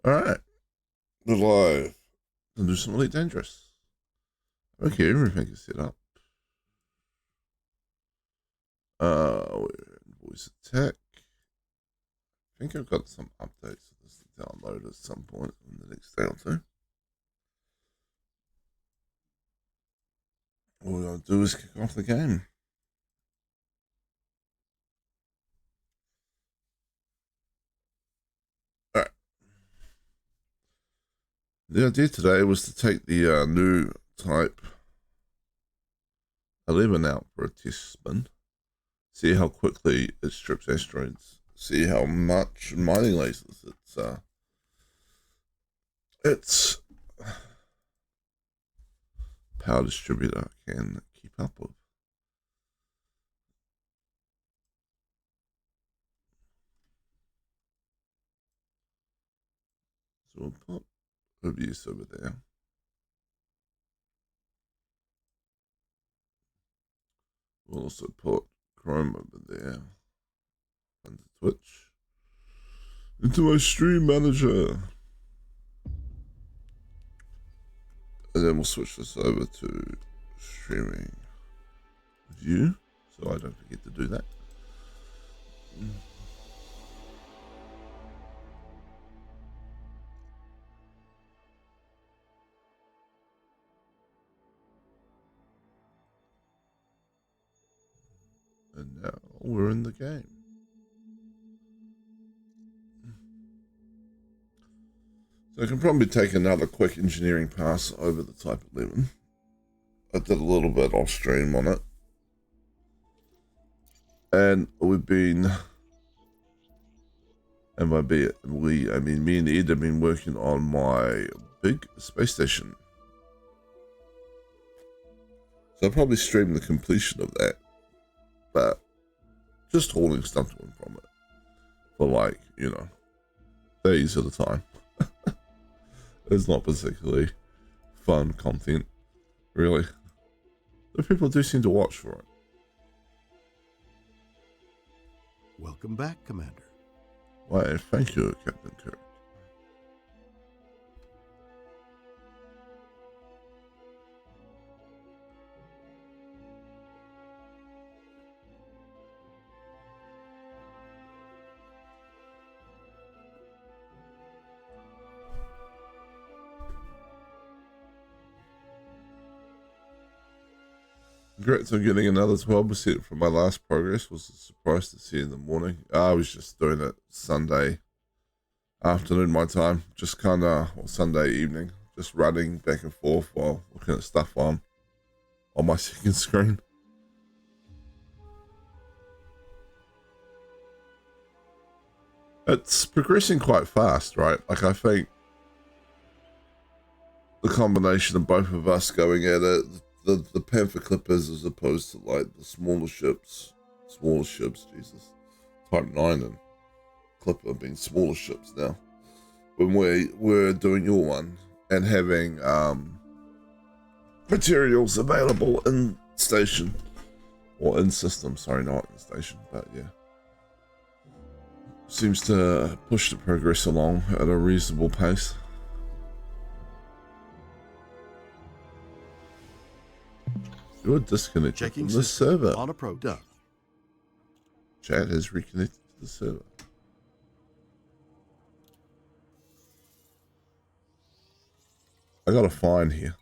Alright. We're live. And do something really dangerous. Okay, everything is set up. We're in voice attack. I think I've got some updates of this to download at some point in the next day or two. All we're going to do is kick off the game. Alright. The idea today was to take the new Type 11 out for a test spin. See how quickly it strips asteroids. See how much mining lasers its power distributor can keep up with. So we'll put Obvious over there. We'll also put Chrome over there. Under Twitch. Into my stream manager. And then we'll switch this over to streaming view, so I don't forget to do that. And now we're in the game. So I can probably take another quick engineering pass over the Type 11. I did a little bit off stream on it. And we've been, and by we, I mean me and Ed have been working on my big space station. So I'll probably stream the completion of that. But just hauling stuff to and from it. For like, days at a time. It's not particularly fun content, really. But people do seem to watch for it. Welcome back, Commander. Why, thank you, Captain Kirk. Congrats on getting another 12% from my last progress. Was a surprise to see in the morning. I was just doing it Sunday afternoon my time, just kind of, or Sunday evening, just running back and forth while looking at stuff on my second screen. It's progressing quite fast, right? Like, I think the combination of both of us going at it, the Panther Clippers as opposed to like the smaller ships, Jesus. Type 9 and Clipper being smaller ships now. When we're doing your one and having materials available in station or in system, sorry, not in station, but yeah. Seems to push the progress along at a reasonable pace. You're disconnected Checking from the server. On approach. Done. Chat has reconnected to the server. I got a fine here.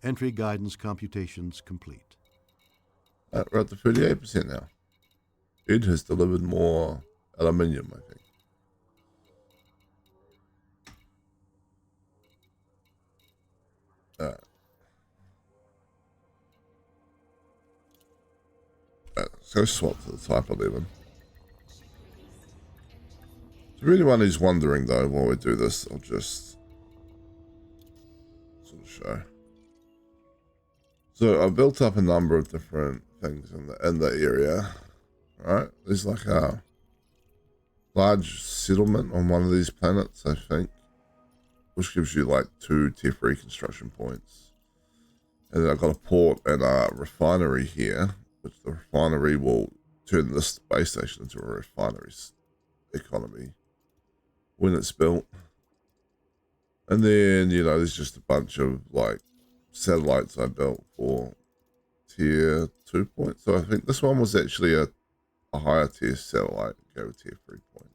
Entry guidance computations complete. We're at the 38% now. It has delivered more aluminium, I think. Let's go swap to the Type 11. To anyone who's wondering, though, while we do this, I'll just sort of show. So I built up a number of different things in the area. Right? There's like a large settlement on one of these planets, I think, which gives you like 2 tier 3 construction points. And then I've got a port and a refinery here, which the refinery will turn this space station into a refinery economy when it's built. And then, you know, there's just a bunch of like satellites I built for tier 2 points. So I think this one was actually a higher tier satellite, go tier 3 point.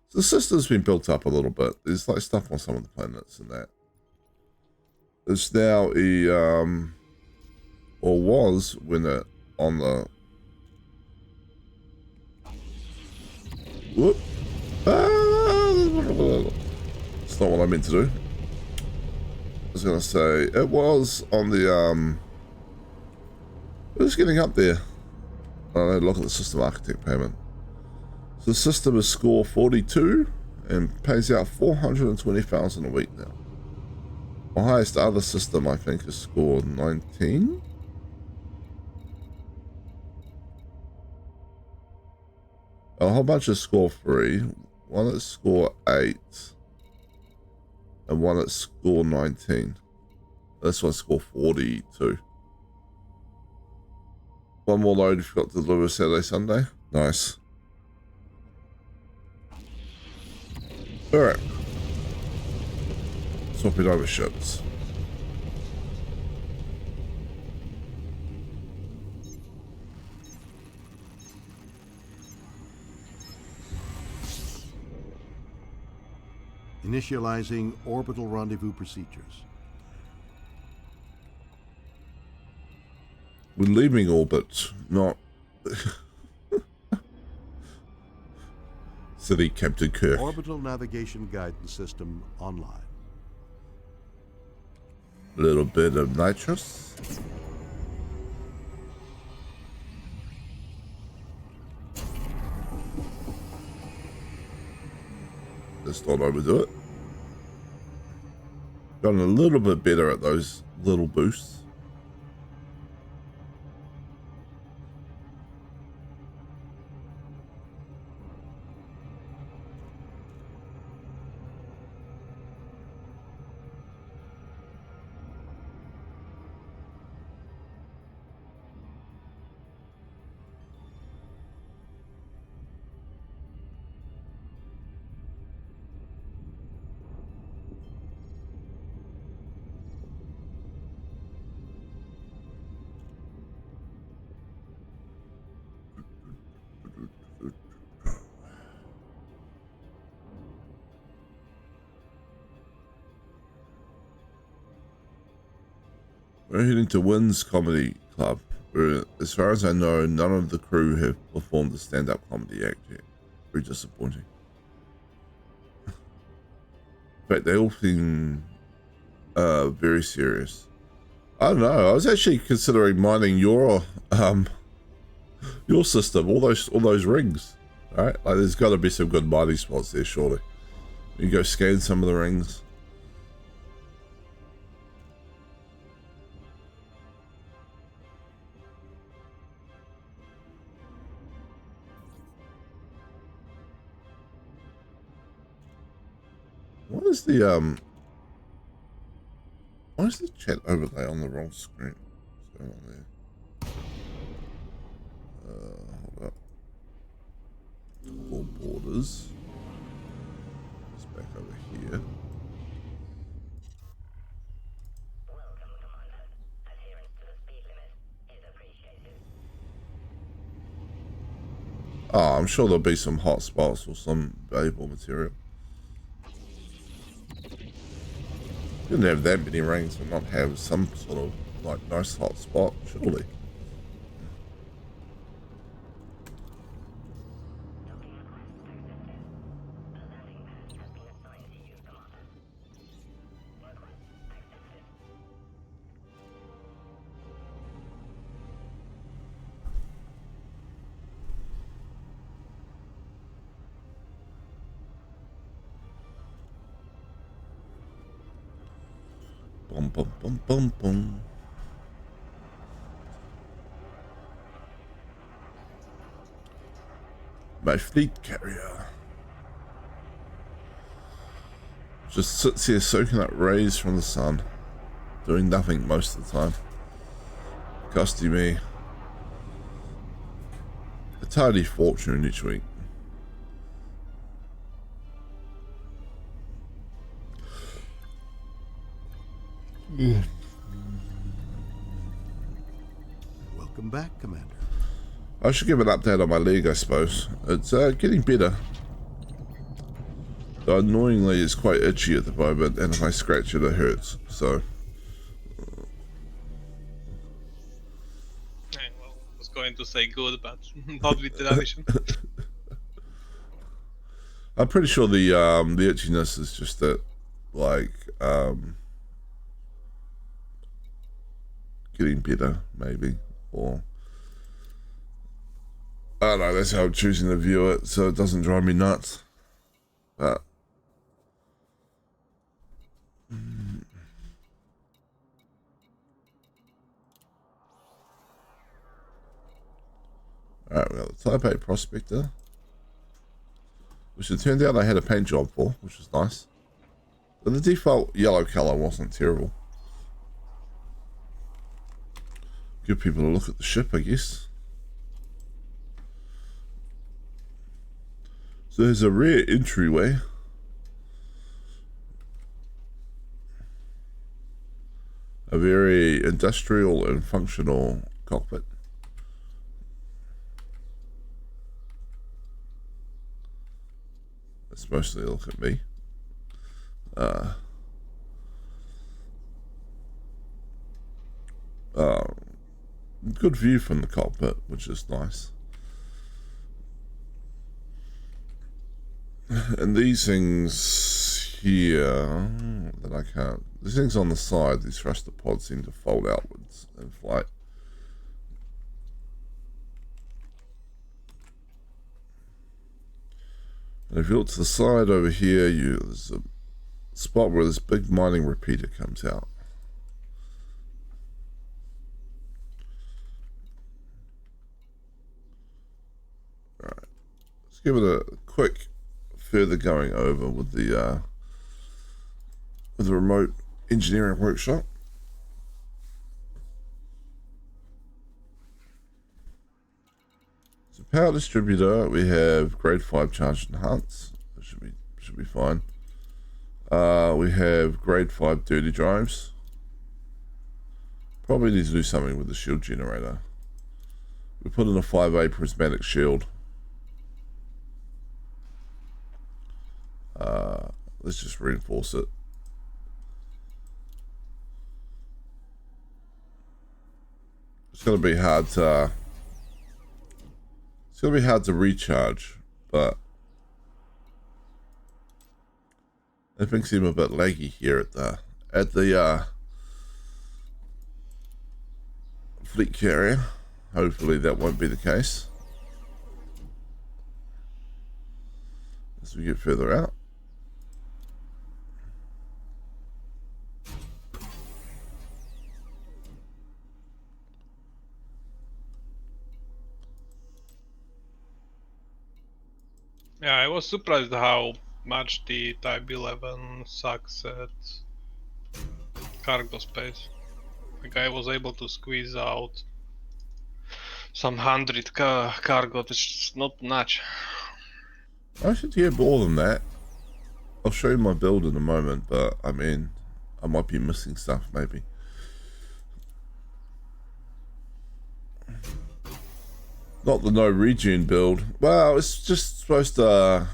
So the system's been built up a little bit. There's like stuff on some of the planets and that. It's now or was when it on the whoop. It's not what I meant to do. I was gonna say it was on the it's getting up there. Oh, look at the system architect payment. So the system is score 42 and pays out 420,000 a week now. My highest other system I think is score 19. A whole bunch of score 3, one that's score 8, and one that's score 19. This one's score 42. One more load if you've got to deliver Saturday, Sunday. Nice. Alright. Swapping over ships. Initializing orbital rendezvous procedures. We're leaving orbit, not City Captain Kirk. Orbital navigation guidance system online. A little bit of nitrous. Let's not overdo it. Gotten a little bit better at those little boosts. We're heading to Wynn's Comedy Club, where, as far as I know, none of the crew have performed a stand-up comedy act yet. Very disappointing. In fact, they all seem very serious. I don't know. I was actually considering mining your system, all those rings. All right, like there's got to be some good mining spots there, surely. You go scan some of the rings. What is the why is the chat overlay on the wrong screen? What's going on there? Hold up. All borders. It's back over here. Oh, I'm sure there'll be some hot spots or some valuable material. You didn't have that many rings and not have some sort of like nice hot spot, surely. Bum bum bum bum bum. My fleet carrier just sits here soaking up rays from the sun, doing nothing most of the time, costing me a tidy fortune each week. Welcome back, Commander. I should give an update on my leg, I suppose. It's getting better. Though annoyingly, it's quite itchy at the moment, and if I scratch it, it hurts. So, Well, I was going to say good, but not with the addition. I'm pretty sure the itchiness is just that, like, getting better, maybe, or I don't know. That's how I'm choosing to view it, so it doesn't drive me nuts. But alright, we got the Type 8 Prospector, which it turned out I had a paint job for, which was nice. But the default yellow color wasn't terrible. Give people a look at the ship, I guess. So there's a rear entryway. A very industrial and functional cockpit. Let's mostly look at me. Good view from the cockpit, which is nice. And these things here that I can't. These things on the side, these thruster pods seem to fold outwards in flight. And if you look to the side over here, there's a spot where this big mining repeater comes out. Alright, let's give it a quick further going over with the remote engineering workshop. So power distributor, we have grade 5 charge enhance. That should be fine. We have grade 5 dirty drives. Probably need to do something with the shield generator. We put in a 5A prismatic shield. Let's just reinforce it. It's gonna be hard to recharge, but things seem a bit laggy here at the fleet carrier. Hopefully that won't be the case as we get further out. Yeah, I was surprised how much the Type 11 sucks at cargo space. Like I was able to squeeze out some 100 cargo, which is not much. I should get more than that. I'll show you my build in a moment, but I mean, I might be missing stuff maybe. Not the no regen build. Well, it's just supposed to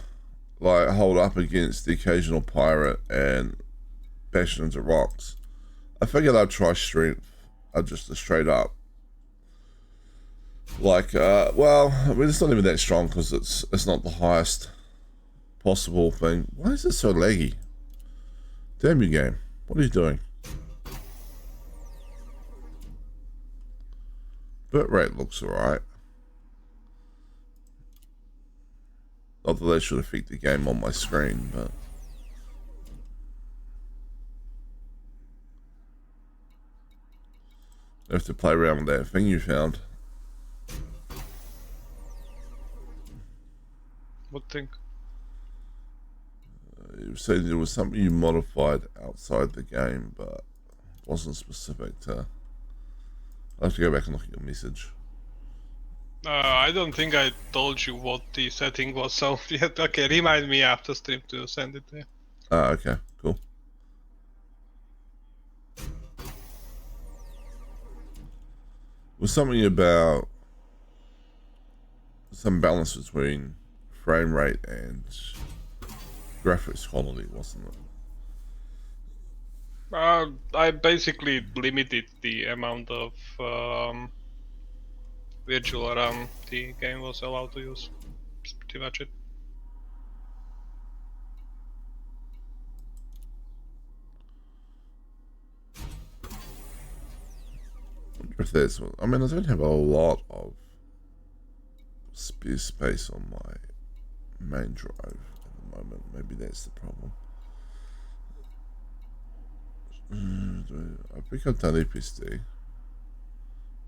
like hold up against the occasional pirate and bash into rocks. I figured I'd try strength. I'd just straight up. Like, well, I mean, it's not even that strong because it's not the highest possible thing. Why is it so laggy? Damn you, game. What are you doing? Bitrate looks alright. Not that that should affect the game on my screen, but I have to play around with that thing you found. What thing? You said there was something you modified outside the game, but wasn't specific to. I'll have to go back and look at your message. I don't think I told you what the setting was, so yeah, okay, remind me after stream to send it to you. Ah, okay, cool. was something about some balance between frame rate and graphics quality, wasn't it? I basically limited the amount of virtual RAM the game was allowed to use. That's pretty much it. I wonder if there's. I mean, I don't have a lot of spare space on my main drive at the moment. Maybe that's the problem. I think I've done EPSD.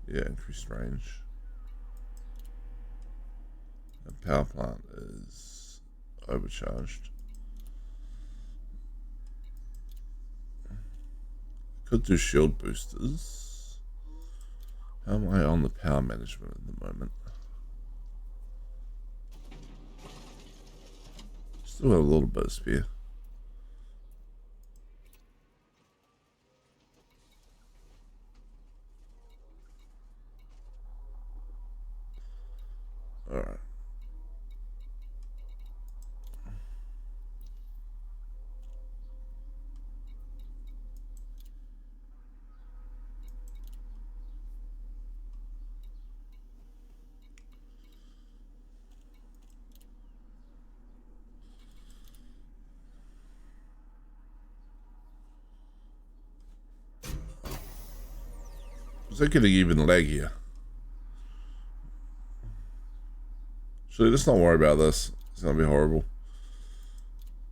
Yeah, increased range. And power plant is overcharged. Could do shield boosters. How am I on the power management at the moment? Still have a little bit of spare. Alright. Is that getting even laggier? So let's not worry about this. It's gonna be horrible.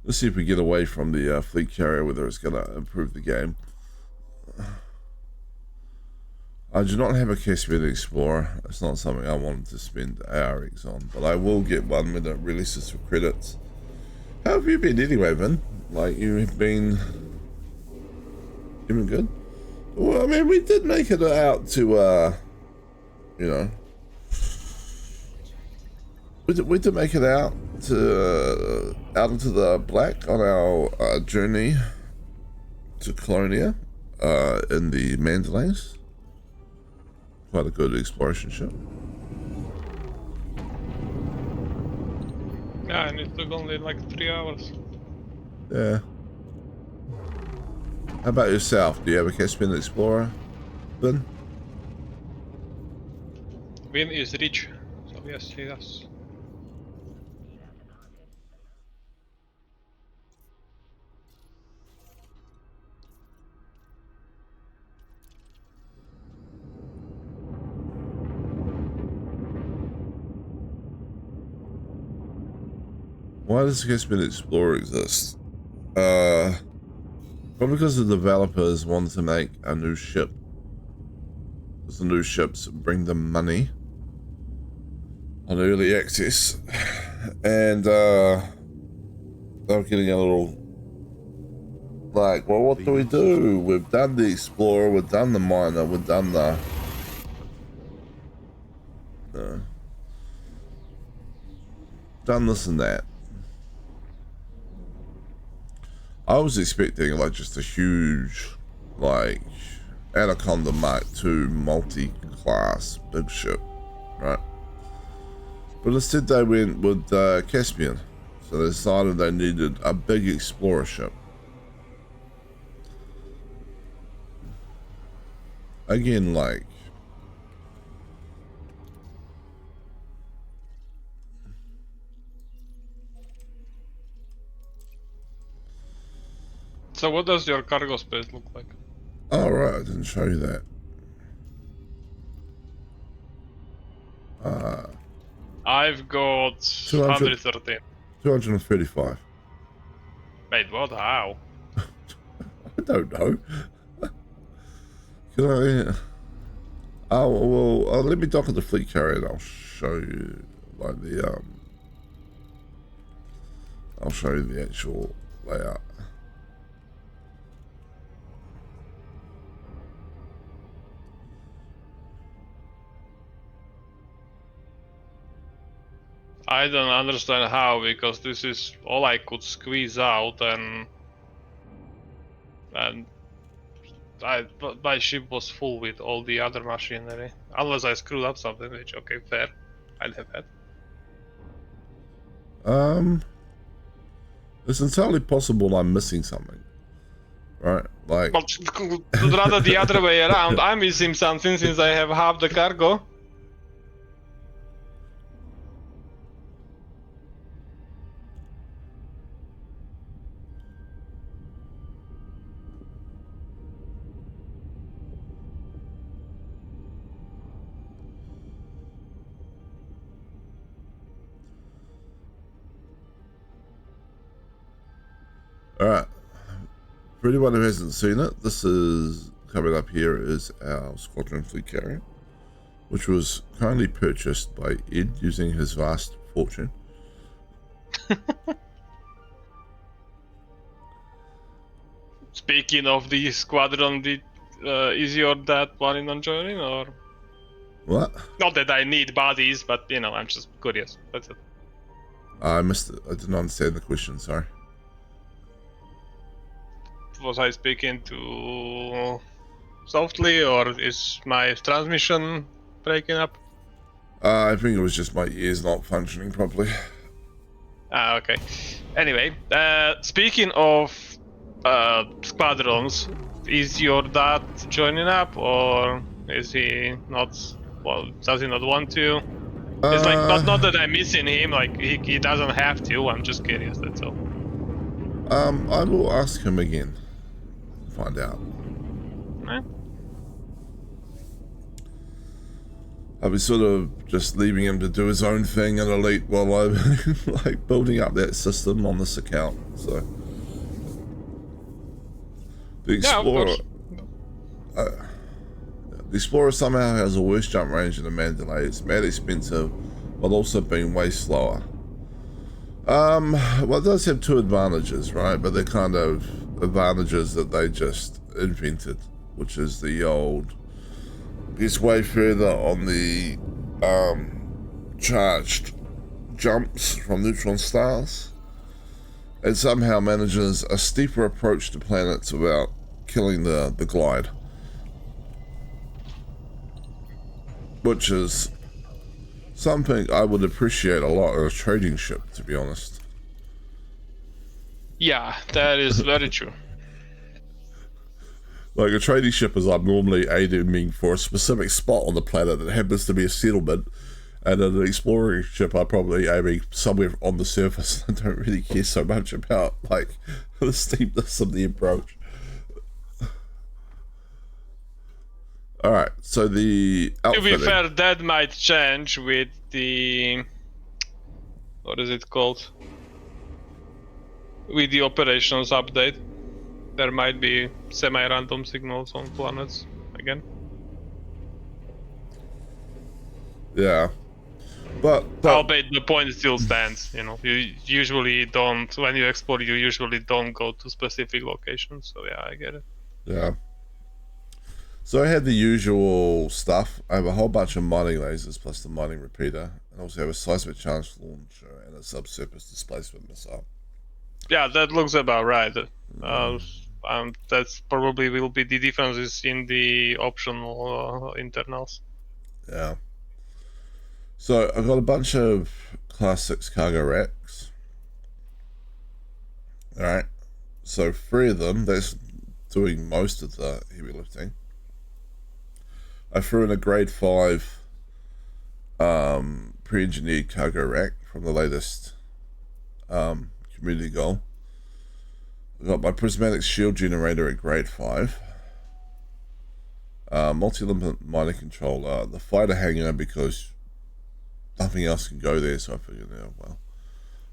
Let's see if we get away from the fleet carrier, whether it's gonna improve the game. I do not have a Caspian Explorer. It's not something I wanted to spend ARX on, but I will get one when it releases for credits. How have you been anyway, Vin? Like, you've been good? Well, I mean, we did make it out to, you know, we did make it out to out into the black on our journey to Colonia in the Mandalays. Quite a good exploration ship. Yeah, and it took only like 3 hours. Yeah. How about yourself? Do you have a Caspian Explorer, Ben? Win is rich, so yes, he does. Why does the Caspian Explorer exist? Probably because the developers wanted to make a new ship. Because the new ships bring them money on early access. And they were getting a little like, well, what do we do? We've done the Explorer, we've done the Miner, we've done the done this and that. I was expecting like just a huge, like, Anaconda Mark II multi-class big ship, right? But instead they went with Caspian. So they decided they needed a big explorer ship. Again, like, So what does your cargo space look like? oh right, I didn't show you that. I've got 200 113. 235. Wait, what? How? I don't know. Can I? Oh well, let me dock at the fleet carrier and I'll show you like the I'll show you the actual layout. I don't understand how, because this is all I could squeeze out, and my ship was full with all the other machinery. Unless I screwed up something, which, okay, fair. I'd have had. It's entirely possible I'm missing something, right? Like, But rather the other way around, I'm missing something since I have half the cargo. all right. For anyone who hasn't seen it, this is coming up here is our squadron fleet carrier, which was kindly purchased by Ed using his vast fortune. Speaking of the squadron, is your dad planning on joining, or? What? Not that I need bodies, but you know, I'm just curious. That's it. I missed it. I didn't understand the question. Sorry. Was I speaking too softly, or is my transmission breaking up? I think it was just my ears not functioning properly. Ah, okay. Anyway, speaking of squadrons, is your dad joining up, or is he not? Well, does he not want to? It's like not that I'm missing him. Like he doesn't have to. I'm just curious. That's all. I will ask him again. Find out. Eh? I'll be sort of just leaving him to do his own thing at Elite while I'm like building up that system on this account. So the Explorer, the Explorer somehow has a worse jump range than the Mandalay. It's mad expensive, but also being way slower. Well, it does have two advantages, right? But they're kind of advantages that they just invented, which is the old gets way further on the charged jumps from neutron stars, and somehow manages a steeper approach to planets without killing the glide, which is something I would appreciate a lot in a trading ship, to be honest. Yeah, that is very true. Like, a trading ship is I'm normally aiming for a specific spot on the planet that happens to be a settlement, and in an exploring ship I'm probably aiming somewhere on the surface. I don't really care so much about, like, the steepness of the approach. Alright, so the outfitting. To be fair, that might change with the... What is it called? With the operations update. There might be semi-random signals on planets again. Yeah. But Albeit the point still stands, you know. You usually don't, when you explore, you usually don't go to specific locations, so yeah, I get it. yeah. So I had the usual stuff. I have a whole bunch of mining lasers plus the mining repeater. And also have a seismic challenge launcher and a subsurface displacement missile. Yeah, that looks about right. That's probably will be the differences in the optional internals. Yeah. So I've got a bunch of Class 6 cargo racks. Alright. So 3 of them, that's doing most of the heavy lifting. I threw in a grade 5 pre-engineered cargo rack from the latest community goal. I've got my prismatic shield generator at grade 5. Multi-element mining controller. The fighter hangar because nothing else can go there, so I figured, yeah, well.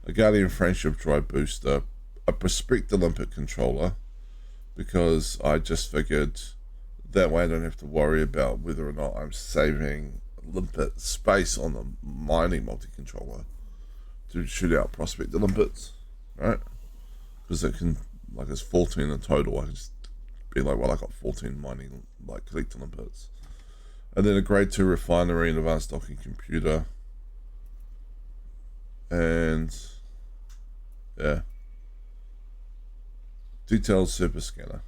A Guardian Friendship Drive booster. A Prospector limpet controller because I just figured that way I don't have to worry about whether or not I'm saving limpet space on the mining multi-controller to shoot out Prospector limpets, right? Because it can, like, it's 14 in total. I can just be like, well, I got 14 mining, like, collector limpets. And then a grade 2 refinery and advanced docking computer. And yeah, detailed surface scanner.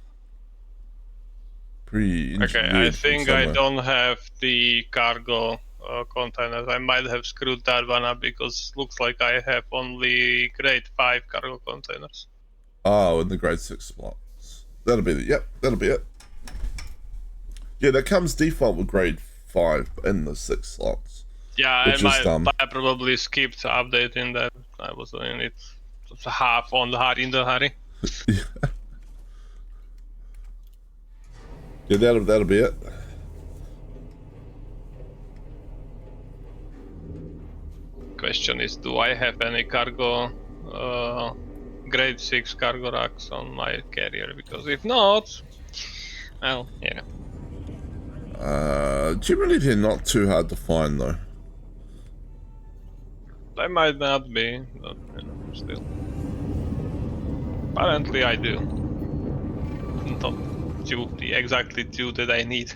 pre-engineered. Okay, I from think I somewhere. don't have the cargo containers. I might have screwed that one up because looks like I have only grade 5 cargo containers. Oh, in the grade 6 slots. That'll be yep, that'll be it. Yeah, that comes default with grade 5 in the 6 slots. Yeah, Which is dumb. I probably skipped updating that. I was doing it half on the hurry in the hurry. Yeah, that'll be it. Question is, do I have any cargo, grade 6 cargo racks on my carrier? Because if not, well, yeah. Generally they're not too hard to find though. They might not be, but still. Apparently I do. Not the exactly 2 that I need.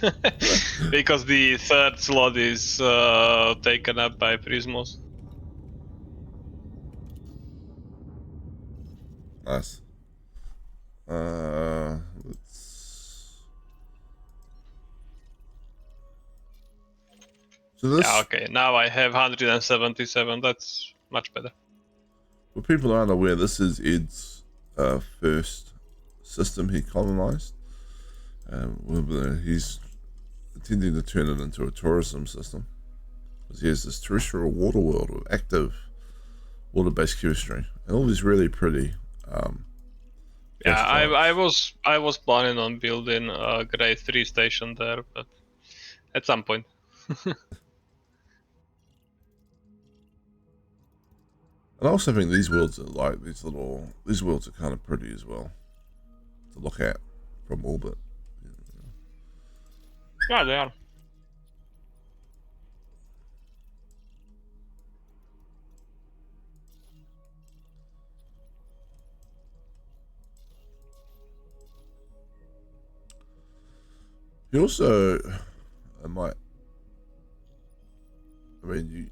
Because the 3rd slot is taken up by Prismos. Nice. Let's... So this, Yeah, okay, now I have 177, that's much better. for people who aren't aware, this is Ed's first system he colonized. He's intending to turn it into a tourism system. Because he has this terrestrial water world with active water-based chemistry. And all these really pretty Yeah, asteroids. I was planning on building a grade 3 station there, but at some point. And I also think these worlds are like these worlds are kind of pretty as well to look at from orbit. Yeah, they are. You also,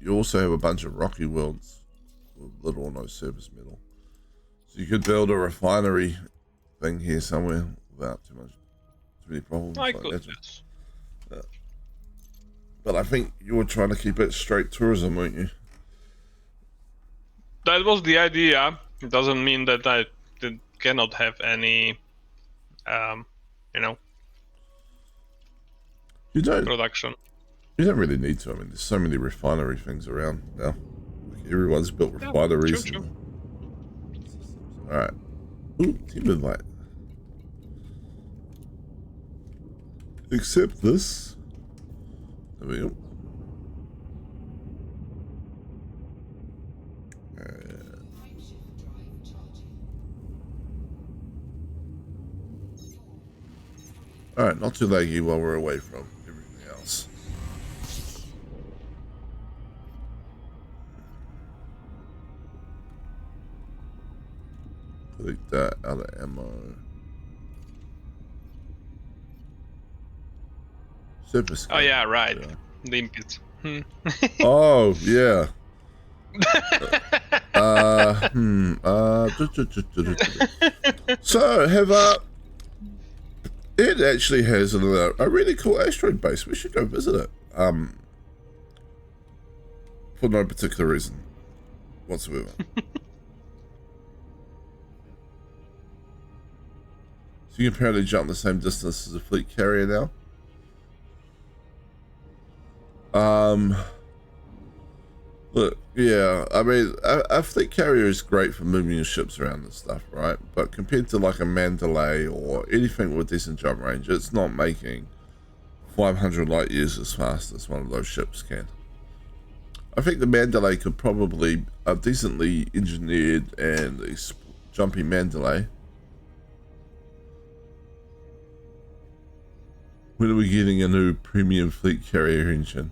you also have a bunch of rocky worlds with little or no surface metal. So you could build a refinery thing here somewhere without too many problems. I like could, that. yes. But I think you were trying to keep it straight tourism, weren't you? That was the idea. It doesn't mean that I cannot have any, you know, You don't production. really need to. I mean, there's so many refinery things around now. Like everyone's built refineries. True. All right. Ooh, team invite. Accept this. There we go. All right, not too laggy while we're away from everything else. Delete that out of ammo. Surface. Oh yeah, right. Yeah. The input. Oh yeah. So have it actually has a really cool asteroid base. We should go visit it. For no particular reason whatsoever. So you can apparently jump the same distance as a fleet carrier now. Look, yeah, I mean, a fleet carrier is great for moving your ships around and stuff, right? But compared to like a Mandalay or anything with decent jump range, it's not making 500 light years as fast as one of those ships can. I think the Mandalay could probably, a decently engineered and jumpy Mandalay. When are we getting a new premium fleet carrier engine?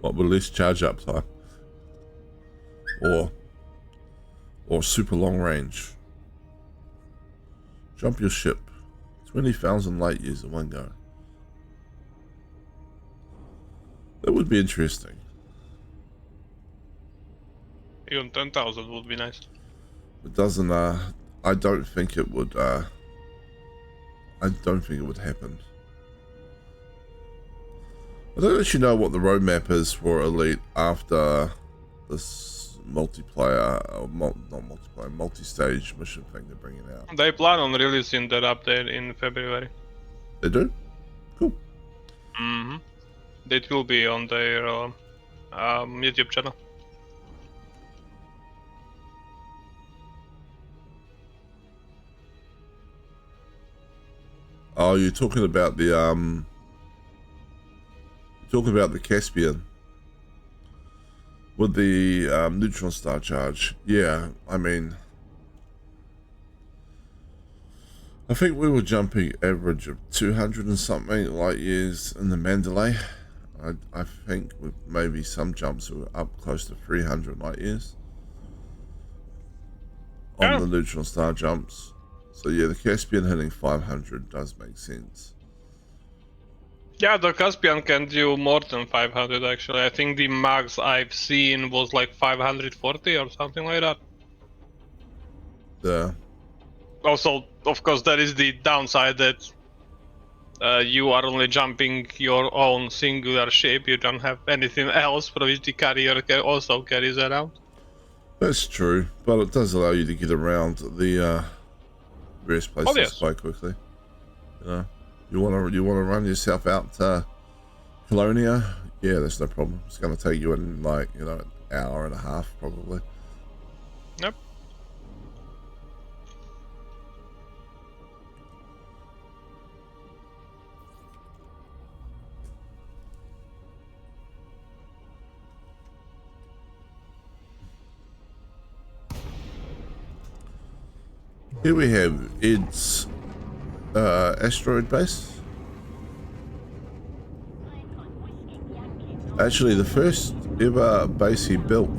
What, with less charge up time? Or super long range? Jump your ship 20,000 light years in one go. That would be interesting. Even 10,000 would be nice. It doesn't, I don't think it would, I don't think it would happen. I don't actually know what the roadmap is for Elite after this multiplayer, or not multiplayer, multi-stage mission thing they're bringing out. They plan on releasing that update in February. They do? Cool. Mm-hmm. It will be on their YouTube channel. Oh, you're talking about the Caspian with the neutron star charge. Yeah, I mean, I think we were jumping average of 200 and something light years in the Mandalay. I think with maybe some jumps were up close to 300 light years on the neutron star jumps. So yeah, the Caspian hitting 500 does make sense. Yeah, the Caspian can do more than 500 actually. I think the max I've seen was like 540 or something like that. Yeah. Also, of course, that is the downside that you are only jumping your own singular ship. You don't have anything else for which the carrier also carries around. That's true, but it does allow you to get around the various places quite quickly. You know, you want to run yourself out to Colonia? Yeah, there's no problem. It's going to take you in like an hour and a half probably. Yep. Here we have Ed's asteroid base. Actually, the first ever base he built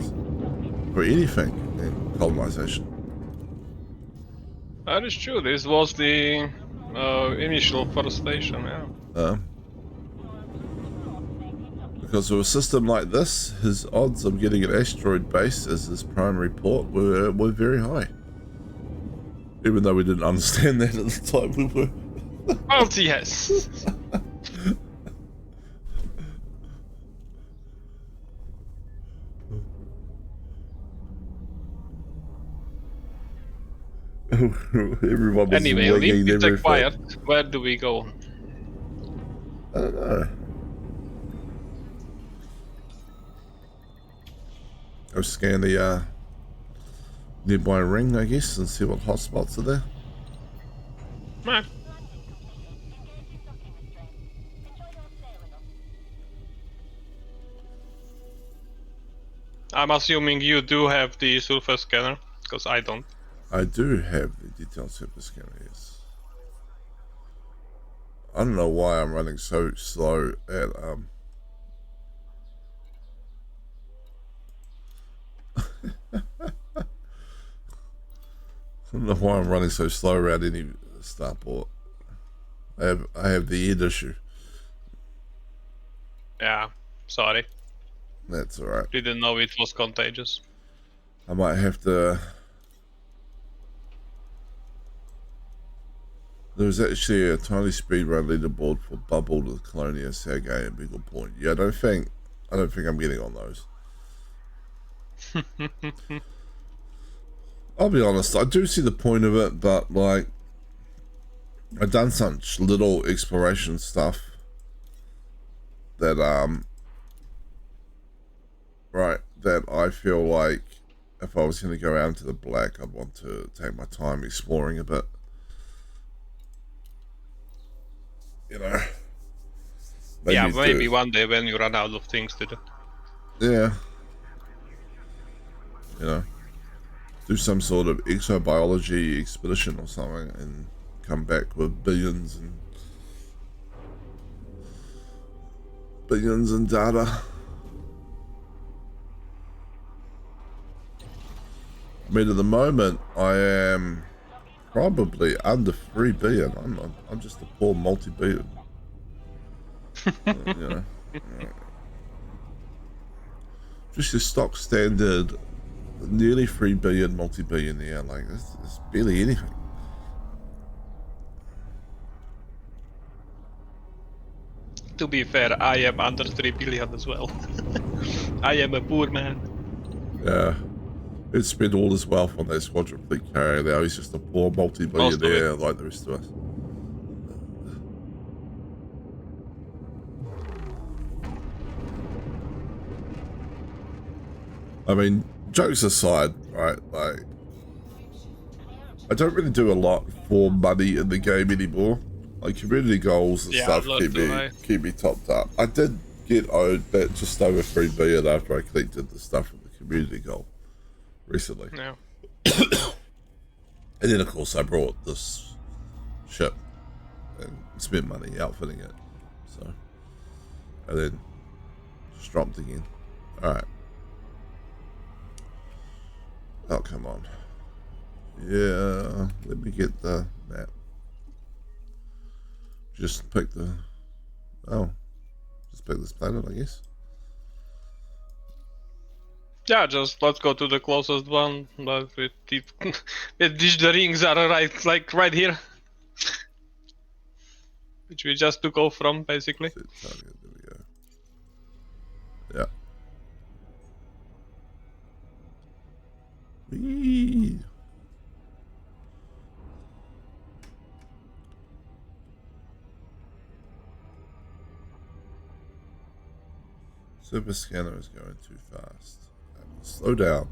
for anything in colonization. That is true. This was the initial first station, yeah. Because of a system like this, his odds of getting an asteroid base as his primary port were very high. Even though we didn't understand that at the time we were. Well, yes. Everyone was anyway, winging leave it everything. quiet. Where do we go? I don't know. Go scan the nearby ring, I guess, and see what hotspots are there. Right. I'm assuming you do have the surface scanner, because I don't. I do have the detailed surface scanner, yes. I don't know why I'm running so slow at I don't know why I'm running so slow around any starport. I have the id issue. Yeah, sorry. That's alright. Didn't know it was contagious. I might have to. There's actually a tiny speedrun leaderboard for Bubble to Colonia, Sergei, and Beagle Point. Yeah, I don't think I'm getting on those. I'll be honest, I do see the point of it, but like, I've done such little exploration stuff that that I feel like if I was going to go out into the black, I'd want to take my time exploring a bit. You know. Maybe one day when you run out of things to do. Yeah. You know, do some sort of exobiology expedition or something and come back with billions and data. I mean, at the moment, I am probably under 3 billion. I'm just a poor multi-billion. You know. Just a stock standard, nearly 3 billion multi-billionaire. Like, it's barely anything. To be fair, I am under 3 billion as well. I am a poor man. Yeah. He'd spent all his wealth on that squadron fleet carrier. Now he's just a poor multi-billionaire like the rest of us. I mean, jokes aside, right? Like, I don't really do a lot for money in the game anymore. Like community goals and stuff keep me topped up. I did get owed that just over 3 billion after I collected the stuff from the community goal recently. Yeah. And then of course I brought this ship and spent money outfitting it. So, and then just dropped again. All right. Oh, come on. Yeah, let me get the map. Just pick the... Oh. Just pick this planet, I guess. Yeah, just let's go to the closest one. But the rings are right here. Which we just took off from, basically. Target, there we go. Yeah. Whee! Super scanner is going too fast. Slow down.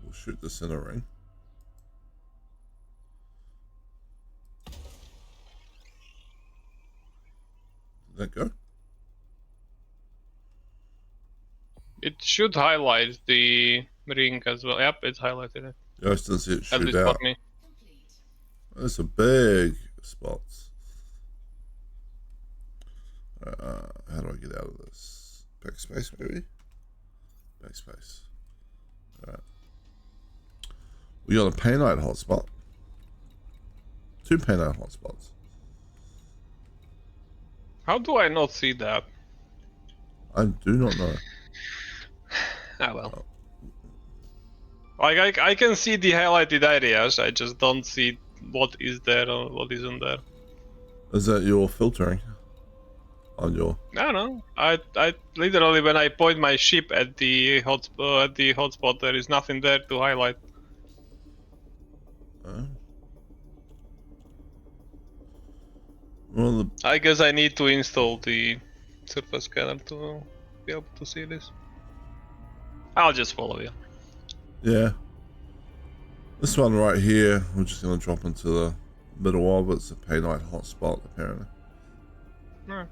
We'll shoot this in a ring. Did that go? It should highlight the ring as well. Yep, it's highlighted it. Yeah, I still see it At shoot least out. for me. There's some big spots. How do I get out of this? Backspace, maybe? Backspace. Alright. We got a Painite hotspot. 2 Painite hotspots. How do I not see that? I do not know. Ah well. Like I can see the highlighted areas, I just don't see what is there or what isn't there. Is that your filtering? On your... I don't know. I literally when I point my ship at the hotspot, there is nothing there to highlight. Well, I guess I need to install the surface scanner to be able to see this. I'll just follow you. yeah. This one right here, we're just going to drop into the middle of it. It's a Painite hotspot, apparently. No.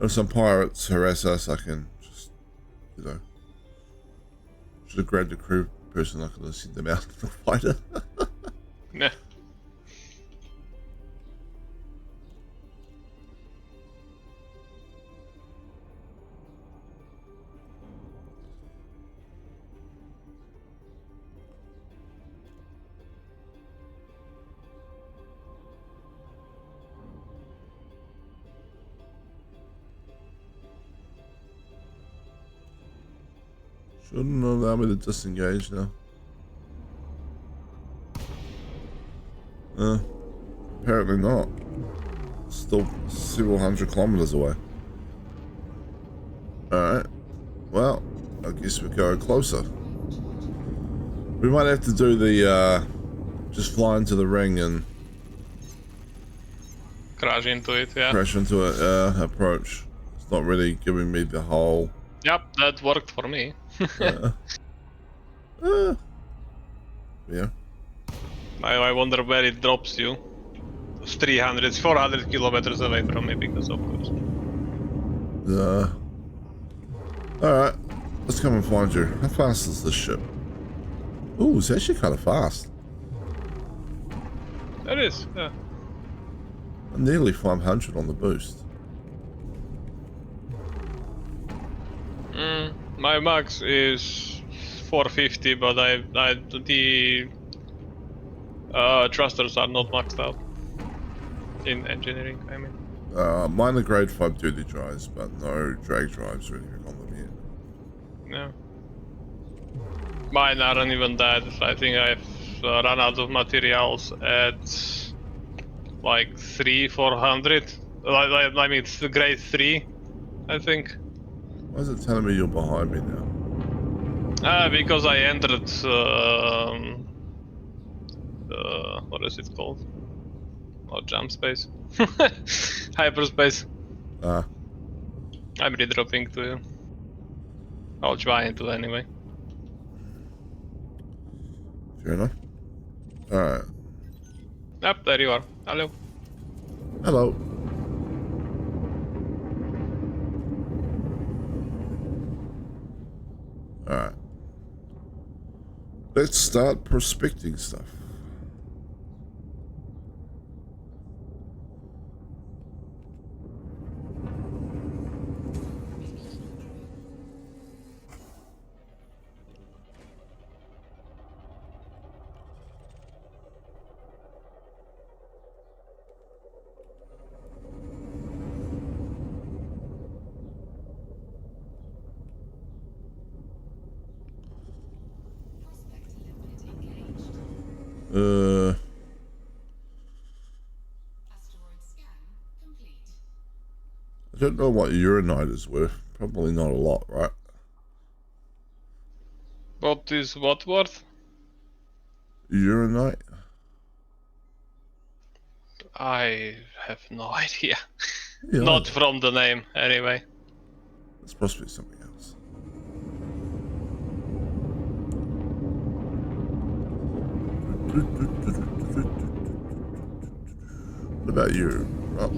If some pirates harass us, I can just, you know, should have grabbed the crew person. I could have sent them out in the fighter. Nah. Shouldn't allow me to disengage now. Apparently not. Still several hundred kilometers away. Alright. Well, I guess we go closer. We might have to do the, just fly into the ring and Crash into it, yeah. crash into it, approach. It's not really giving me the whole... Yep, that worked for me. Yeah. I wonder where it drops you. 300, 400 kilometers away from me, because of course. Alright. Let's come and find you. How fast is this ship? Ooh, it's actually kind of fast. It is, yeah. Nearly 500 on the boost. My max is 450, but the thrusters are not maxed out in engineering. I mean, Mine are grade 5 duty drives, but no drag drives or anything on them yet. no. Mine aren't even that. I think I have run out of materials at like 400. I mean, it's grade 3, I think. Why is it telling me you're behind me now? Because I entered. What is it called? Not jump space. Hyperspace. Ah, I'm redropping to you. I'll try to anyway. fair enough. Alright. Yep, there you are. Hello. Hello. Alright. Let's start prospecting stuff. I don't know what uranite is worth. Probably not a lot, right? What is what worth? Uranite? I have no idea. Yeah, Not from the name, anyway. it's possibly something else. What about you? Oh.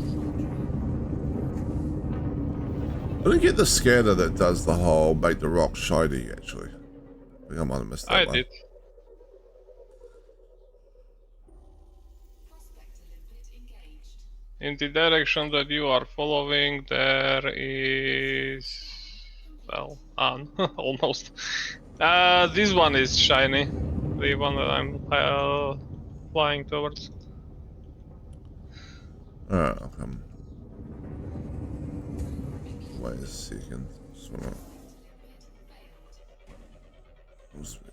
I didn't get the scanner that does the whole make the rock shiny, actually. I think I might have missed that I one. did. In the direction that you are following, there is... well, almost. This one is shiny. The one that I'm flying towards. Alright, I'll come. Wait a second. Just wanna... What's this one?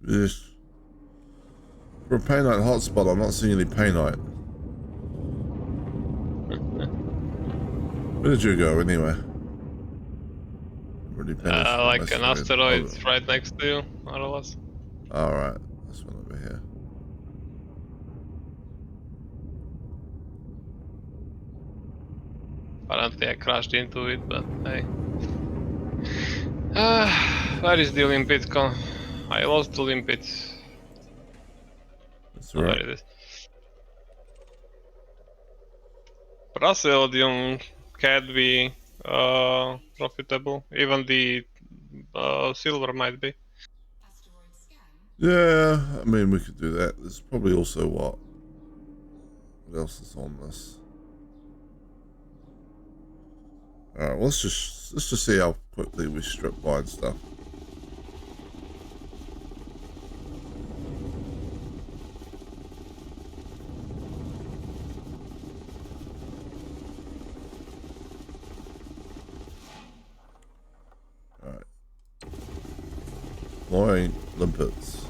Yes. For a painite hotspot, I'm not seeing any painite. Where did you go anyway? Like an asteroid right next to you, more or less. Alright, this one over here. Apparently I crashed into it, but hey. Where is the limpet? I lost the limpet. That's Oh, there right. it is. Praseodymium can be profitable. Even the silver might be. Yeah, I mean, we could do that. There's probably also what else is on this? Alright, let's just see how quickly we strip mine stuff. Alright. Flying limpets.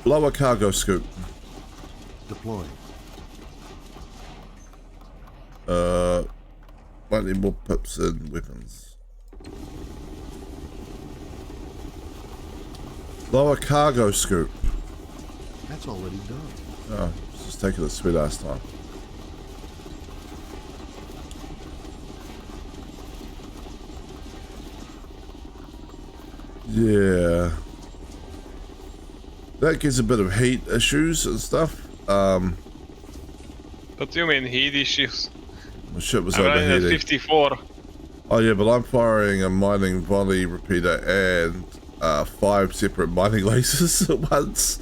Lower cargo scoop. Deploying. Might need more pips and weapons. Lower cargo scoop. That's already done. Oh, it's just taking a sweet ass time. Yeah. That gives a bit of heat issues and stuff. What do you mean heat issues? My ship was I'm running at overheating. 54. Oh yeah, but I'm firing a mining volley repeater and 5 separate mining lasers at once.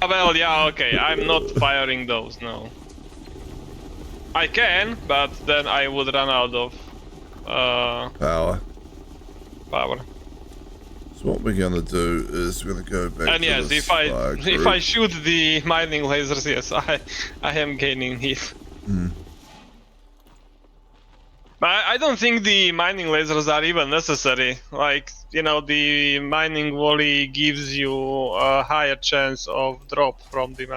Well, yeah, okay. I'm not firing those, no. I can, but then I would run out of Power. power. So So what we're gonna do is we're gonna go back And to yes, this, if I group. shoot the mining lasers, yes, I am gaining heat. But I don't think the mining lasers are even necessary. Like, you know, the mining volley gives you a higher chance of drop from the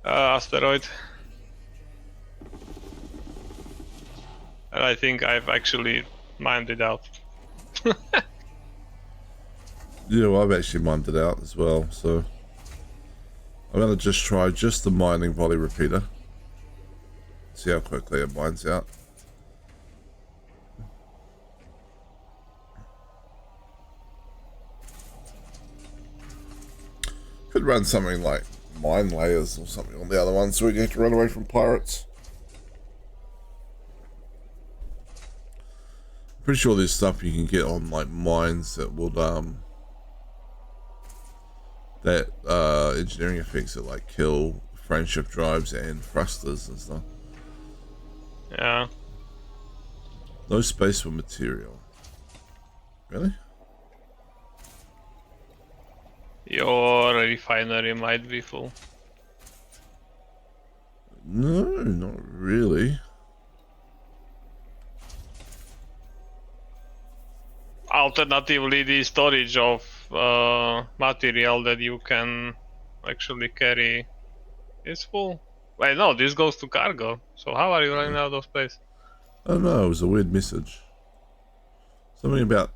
asteroid. And I think I've actually mined it out. Yeah, well, I've actually mined it out as well, so I'm gonna just try just the mining volley repeater. See how quickly it mines out. Could run something like mine layers or something on the other one so we get to run away from pirates. Pretty sure there's stuff you can get on like mines that would engineering effects that like kill friendship drives and thrusters and stuff. Yeah. No space for material. Really? Your refinery might be full. No, not really. Alternatively, the storage of material that you can actually carry is full. Wait, no, this goes to cargo. So how are you running out of space? Oh no, it was a weird message. Something about,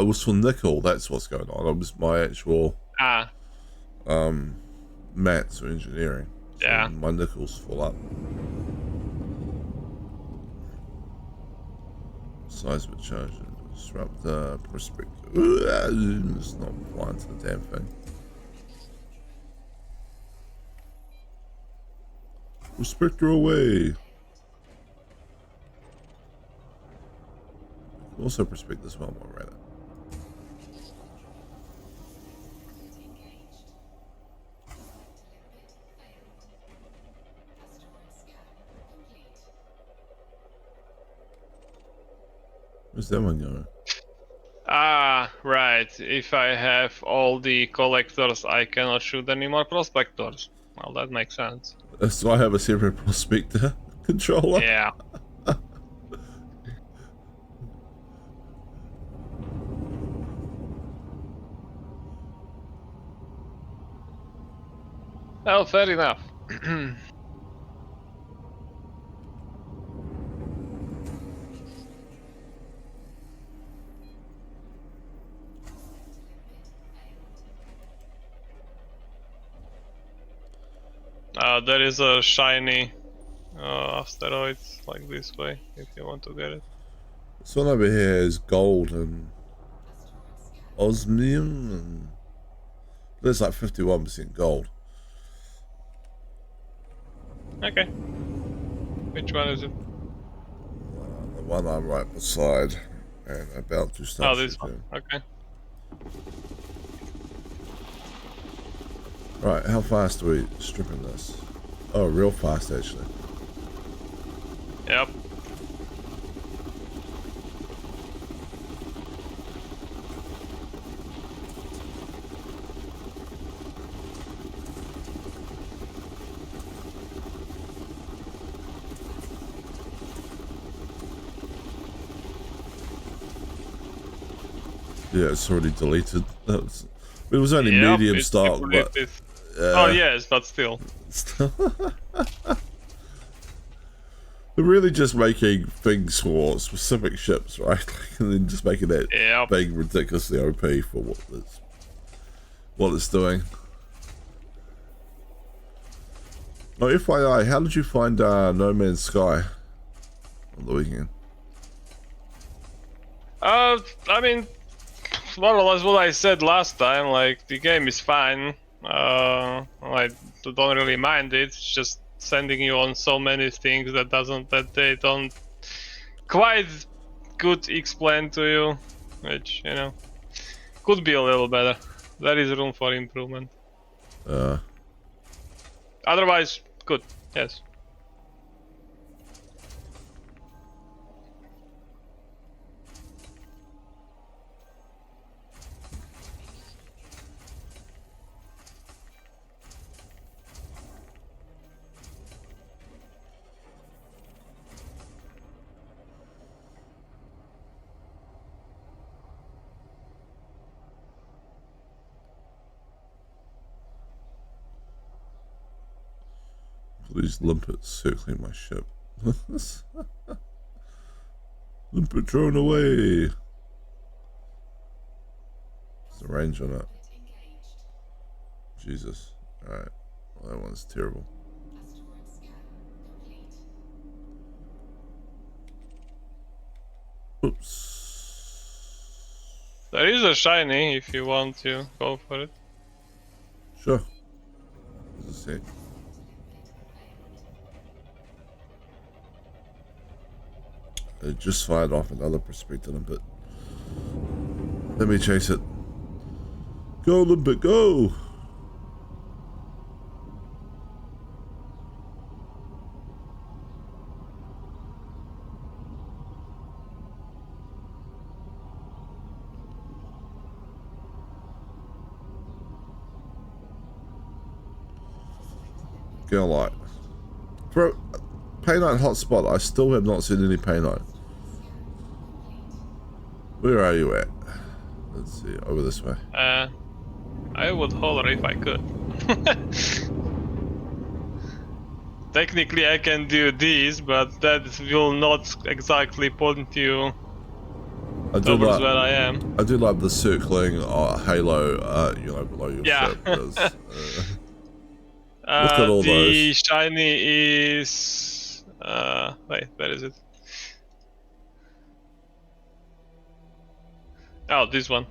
it was for nickel, that's what's going on. It was my actual mats or engineering. So Yeah. my nickel's full up. Seismic charge, disrupt the perspective. It's not flying to the damn thing. Prospector away. Also prospect this one more rather. Where's that one going? Ah, right. If I have all the collectors, I cannot shoot any more prospectors. Well, that makes sense. So I have a separate prospector controller. Yeah. Well, fair enough. There is a shiny asteroid like this way, if you want to get it. This one over here is gold and osmium, and there's like 51% gold. Okay. Which one is it? The one I'm right beside and about to start Oh, this shooting. one. Okay. Right, how fast are we stripping this? Oh, real fast actually. Yep. Yeah, it's already deleted. It was only Yep, medium it's start, but deleted. Oh yes, but still. They're really just making things for specific ships, right? And then just making that Yep. big, ridiculously OP for what it's doing. Oh, FYI, how did you find No Man's Sky on the weekend? I mean, more or less what I said last time. Like, the game is fine. I don't really mind it. It's just sending you on so many things that they don't quite could explain to you, which, you know, could be a little better. There is room for improvement. Otherwise, good. Yes. Please, limpets circling my ship. Limpet thrown away. What's the range on it? Jesus. Alright. Well, that one's terrible. Oops. There is a shiny if you want to go for it. Sure. Let's see. I just fired off another prospector limpet. Let me chase it. Go, limpet, go! Girlite. For Painite hotspot, I still have not seen any Painite. Where are you at? Let's see, over this way. I would holler if I could. Technically I can do this, but that will not exactly point you towards where I am. I do like the circling halo, you know, below your ship. Look at all the those. shiny is... wait, where is it? Oh, this one.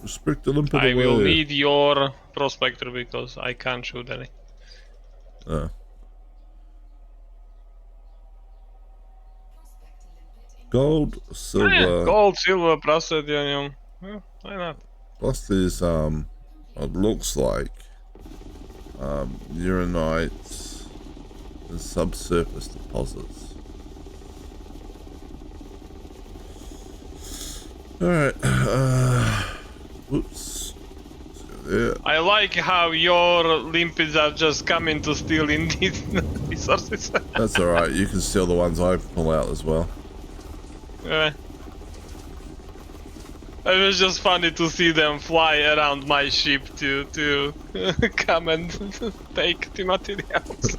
Respect the limpet I will away. need your prospector because I can't shoot any. Gold, silver. Oh, yeah. Gold, silver, praseodymium. Well, why not? Plus there's what looks like uranites and subsurface deposits. Alright, whoops. There. I like how your limpids are just coming to steal in these resources. That's alright, you can steal the ones I pull out as well. It was just funny to see them fly around my ship to come and take the materials.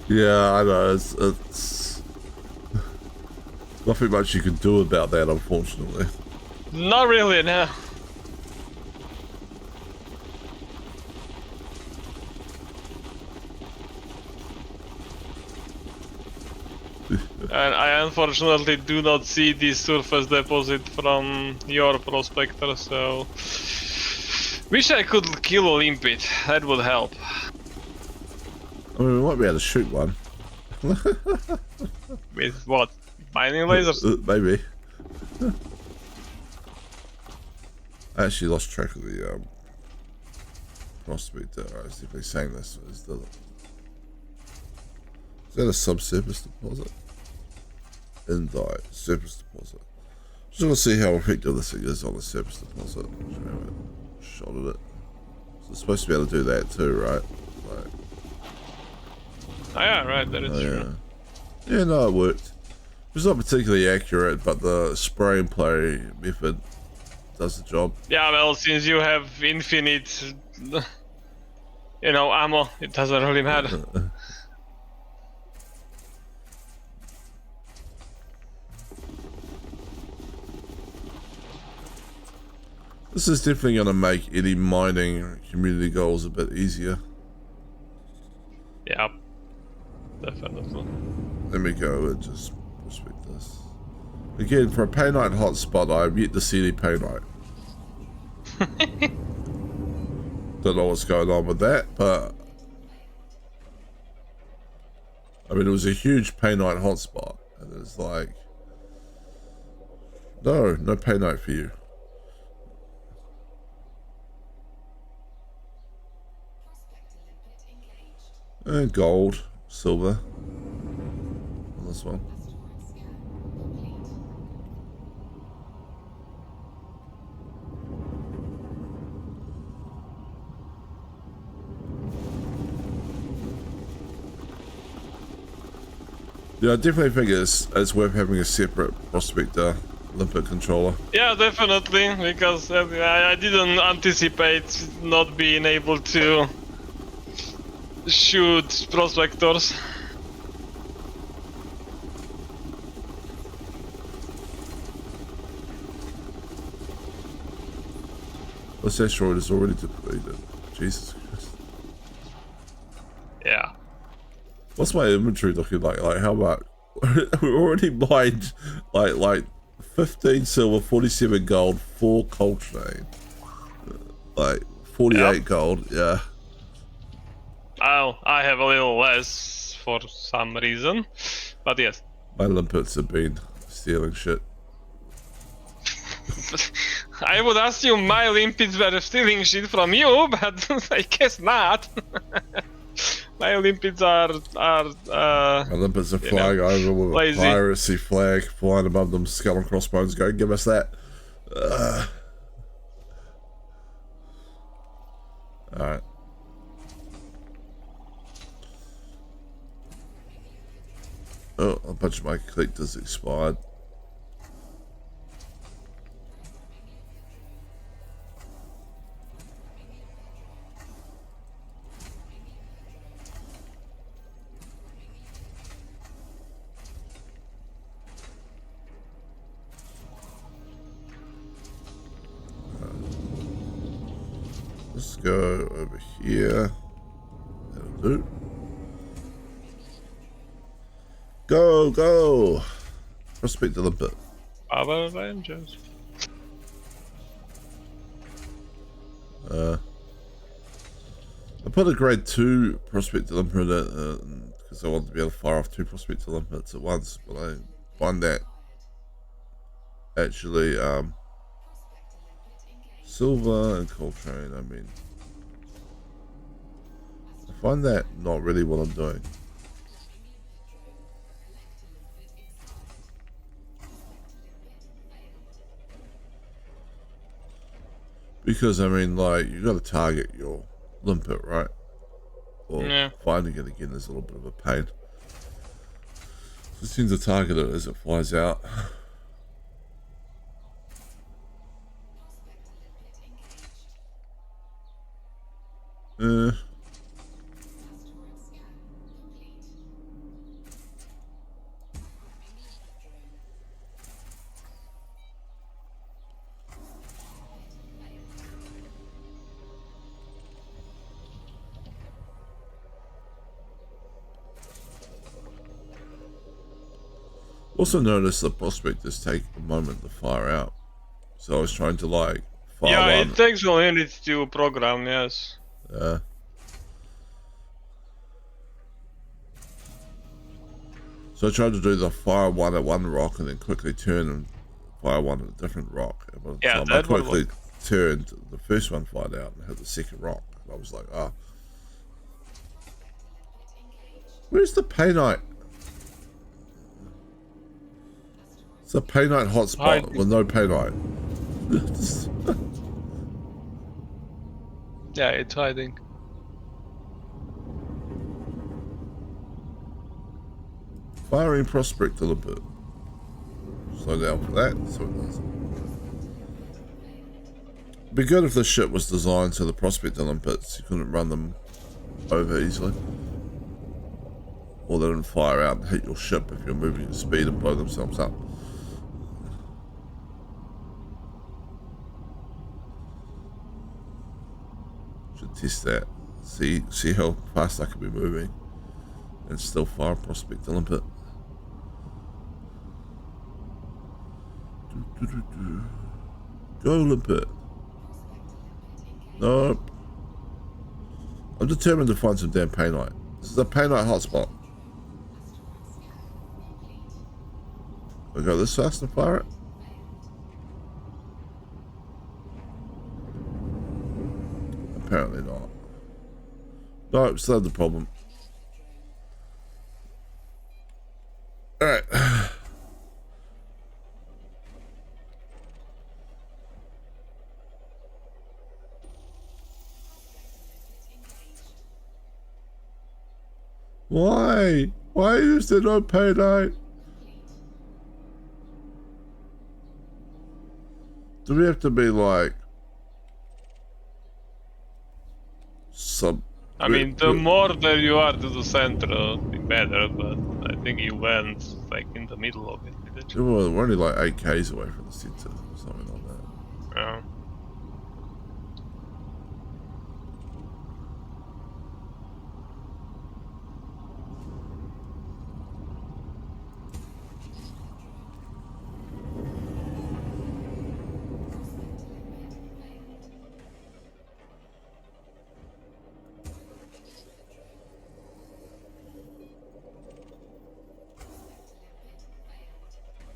Yeah, I know, it's nothing much you can do about that, unfortunately. Not really, no. And I unfortunately do not see the surface deposit from your prospector, so... Wish I could kill a limpet, that would help. I mean, we might be able to shoot one. With what? Mining lasers? Maybe. I actually lost track of the prospector. I was definitely saying this. Is that a subsurface deposit? Indite, surface deposit. Just want to see how effective this thing is on the surface deposit. Shot at it. So it's supposed to be able to do that too, right? Like, Oh yeah, right, that is true. Yeah, no, it worked. It's not particularly accurate, but the spray and play method does the job. Yeah, well, since you have infinite, you know, ammo, it doesn't really matter. This is definitely going to make any mining community goals a bit easier. Yeah, definitely. Let me go and just prospect this. Again, for a Painite hotspot, I've yet to see any Painite. Don't know what's going on with that, but... I mean, it was a huge Painite hotspot, and it's like... No Painite for you. And gold, silver on this one. Yeah, I definitely think it's worth having a separate Prospector limpet controller. Yeah, definitely, because I didn't anticipate not being able to shoot prospectors. This asteroid is already depleted. Jesus Christ. Yeah. What's my inventory looking like? Like how much? We're already mined like 15 silver, 47 gold, 4 coltrane, like 48 Yep. gold. Yeah. Oh, I have a little less for some reason, but yes. My limpets have been stealing shit. I would assume my Olympics were stealing shit from you, but I guess not. My Olympics are My limpets are you know, flying over with a lazy. piracy flag flying above them, skull and crossbones going, give us that. Alright. Oh, a bunch of my collectors expired. Let's go over here. That'll do. Go, go! Prospect the limpet. Power Rangers. I put a grade 2 Prospect limpet because I wanted to be able to fire off 2 Prospect limpets at once, but I find that actually silver and coltrane, I mean, I find that not really what I'm doing. Because, I mean, like, you got to target your limpet, right? Or Yeah. finding it again is a little bit of a pain. Just seems to target it as it flies out. Also notice the prospectors take a moment to fire out. So I was trying to like fire Yeah, one. it takes a minute to program, yes. Yeah. So I tried to do the fire one at one rock and then quickly turn and fire one at a different rock. And by the Yeah, time I that would quickly work. turned, the first one fired out and hit the second rock. And I was like, ah. Where's the painite? It's a painite hotspot with no painite. Yeah, it's hiding. Firing prospect a little bit. Slow down for that, so it does. It'd be good if the ship was designed so the prospect limpets, you couldn't run them over easily. Or they didn't fire out and hit your ship if you're moving at speed and blow themselves up. Should test that. See how fast I can be moving and still fire prospect limpet. Go limpet. Nope. I'm determined to find some damn painite. This is a painite hotspot. I go this fast and fire it? Apparently not. No, still have the problem. Alright. Why? Why is there no payday? Do we have to be like sub? I mean, the more that you are to the center, the better. But I think you went like in the middle of it. Well, we're only like 8 k's away from the center, or something like that. Yeah.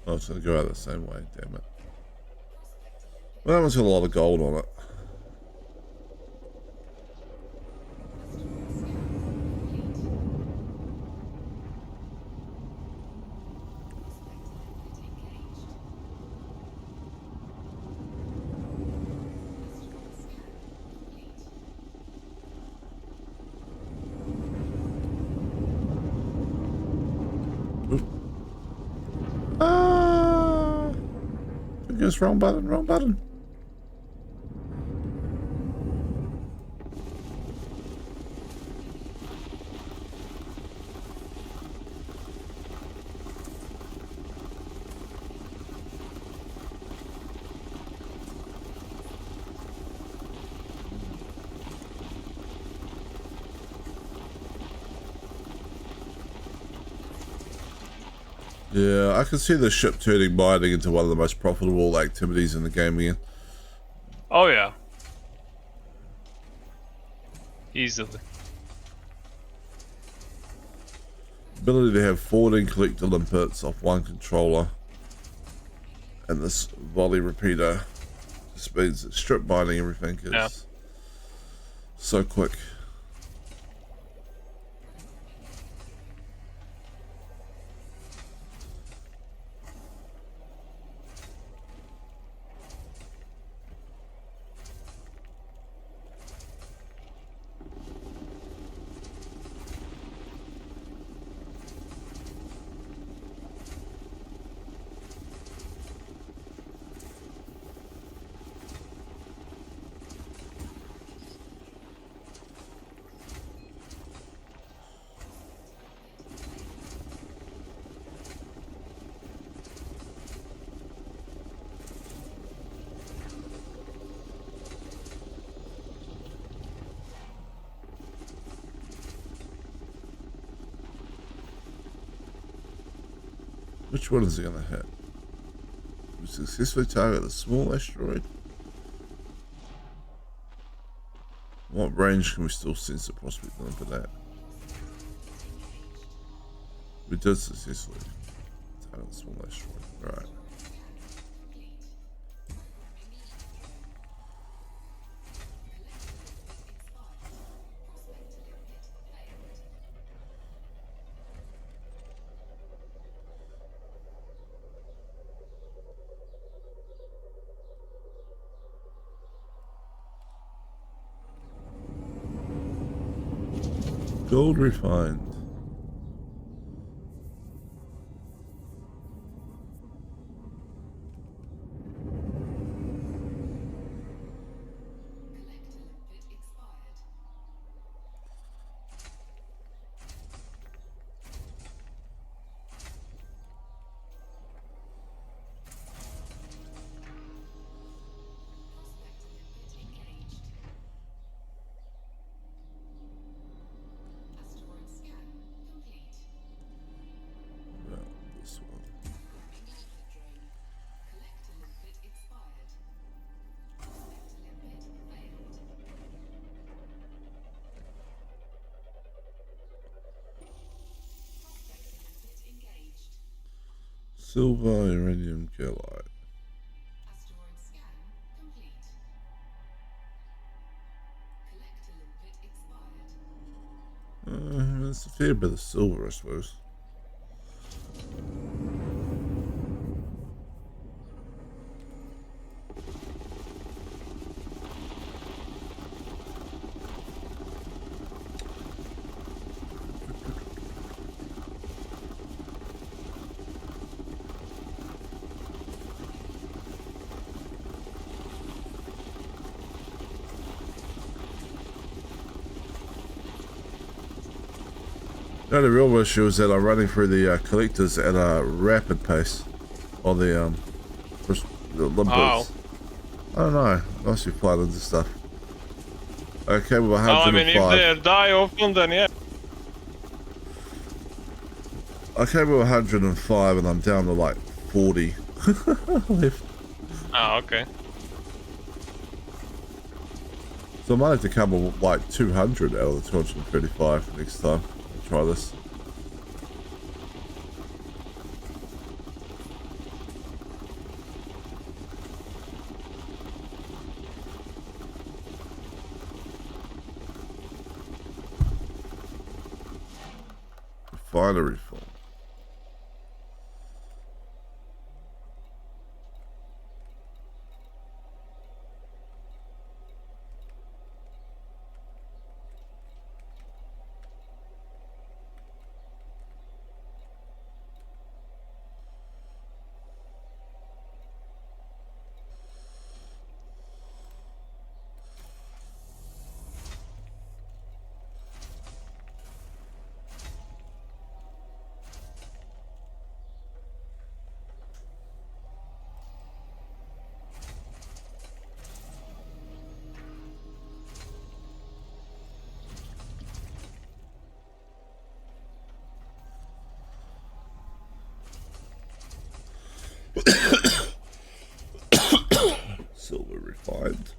Oh, it's gonna go out the same way, damn it. Well, that one's got a lot of gold on it. Ah! I guess wrong button, wrong button. Yeah, I can see the ship turning mining into one of the most profitable activities in the game again. Oh yeah. Easily. Ability to have 14 collector limpets off one controller and this volley repeater. This means that strip mining everything is so quick. Which one is he gonna hit? We successfully target the small asteroid. What range can we still sense the prospect on for that? We did successfully target the small asteroid. Right. Gold refined. Silver, iridium, galite. Asteroid scan complete. Collector limpet expired. It's a fair bit of silver, I suppose. No, the real issue is that I'm running through the collectors at a rapid pace. Or the limbers. Oh. I don't know. Nicely flooded and stuff. Okay, well, Well, I mean, if 105. they die often, then yeah. I came with 105 and I'm down to like 40 left. Oh, okay. So I might have to come with like 200 out of the 235 next time. I'll try this. Refinery full. Silver refined.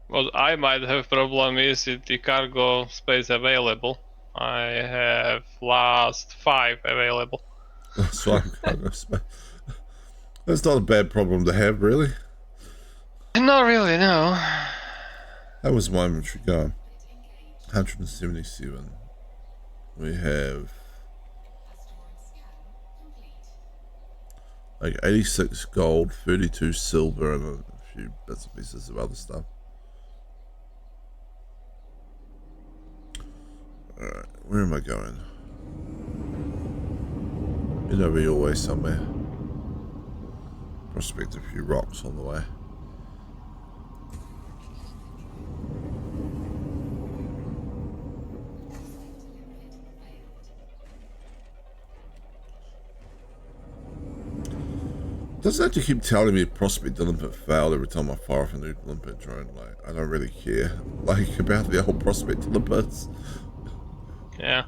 What I might have problem is with the cargo space available. I have last 5 available. So I'm kind of that's not a bad problem to have, really. Not really, no. That was my inventory going. 177. We have like 86 gold, 32 silver, and a few bits and pieces of other stuff. Alright, where am I going? Been over your way somewhere. Prospect a few rocks on the way. Doesn't have to keep telling me prospect limpet failed every time I fire off a new limpet drone. Like, I don't really care. Like, about the old prospect limpets. Yeah.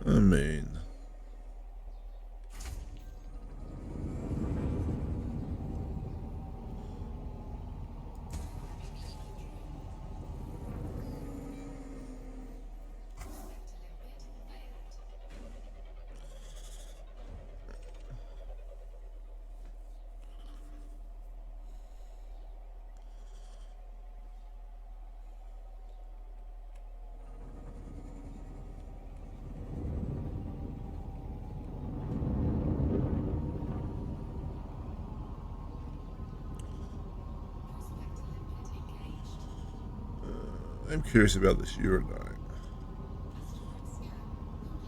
I mean... I'm curious about this uranite.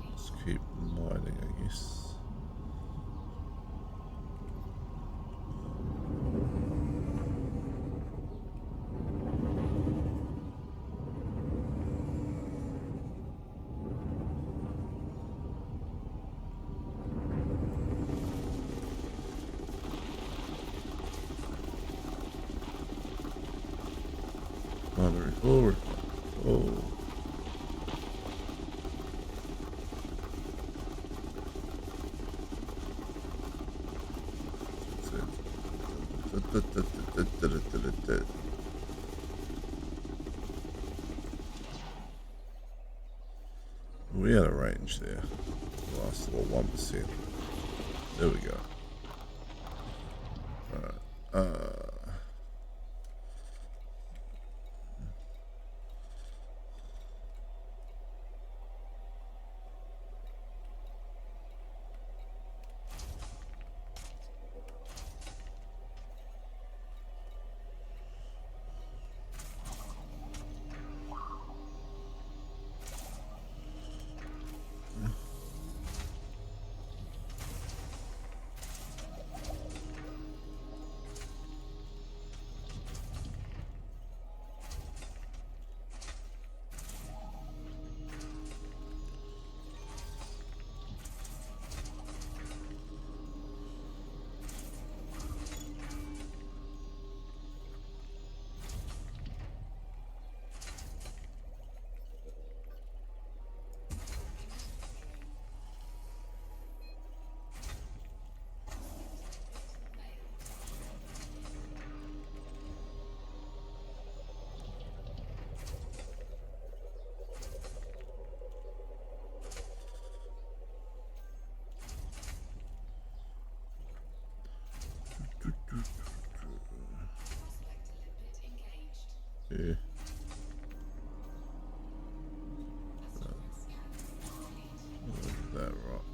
Let's keep mining, I guess. Forward. Oh. We had a range there. Last little 1%. There we go. Alright. Yeah. That rock.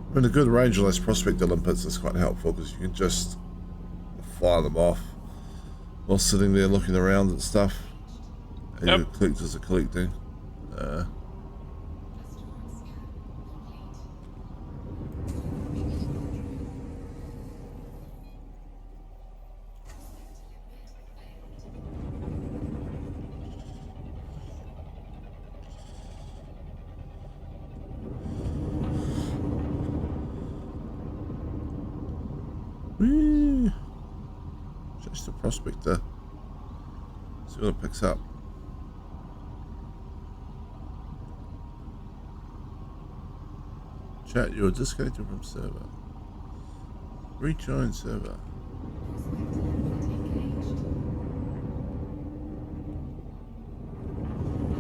I mean, a good range on those prospector limpets is quite helpful because you can just fire them off while sitting there looking around and stuff. And Yep. your collectors are collecting. Whee! Just a prospector. See what it picks up. Chat, you're disconnected from server. Rejoin server.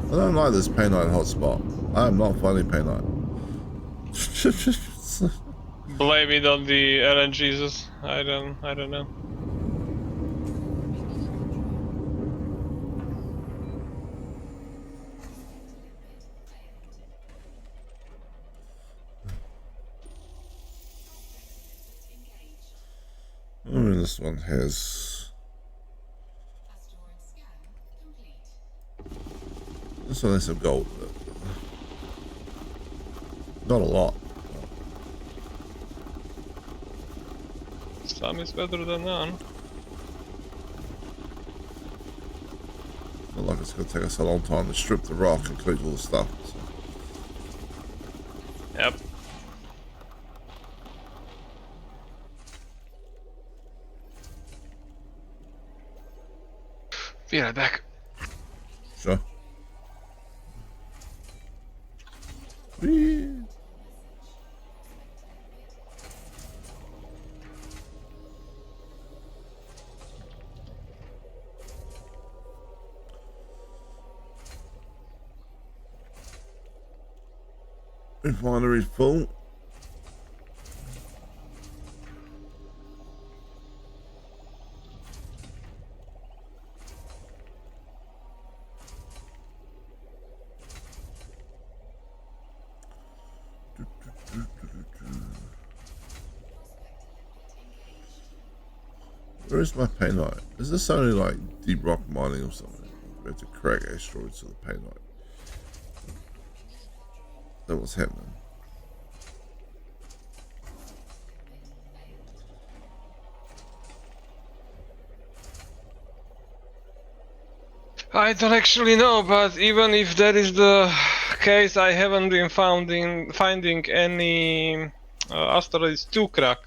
I don't like this Painite hotspot. I am not finding Painite. Blame it on the RNGs. I don't know. I mean, this one has. Asteroid scan complete. This one has some gold. Not a lot. Some is better than none. Not like it's going to take us a long time to strip the rock and collect all the stuff. So. Yep. Be right back. Sure. Whee! Refinery full. Where is my painite? Is this only like deep rock mining or something? We have to crack asteroids to the painite. That was happening. I don't actually know, but even if that is the case, I haven't been finding any asteroids to crack.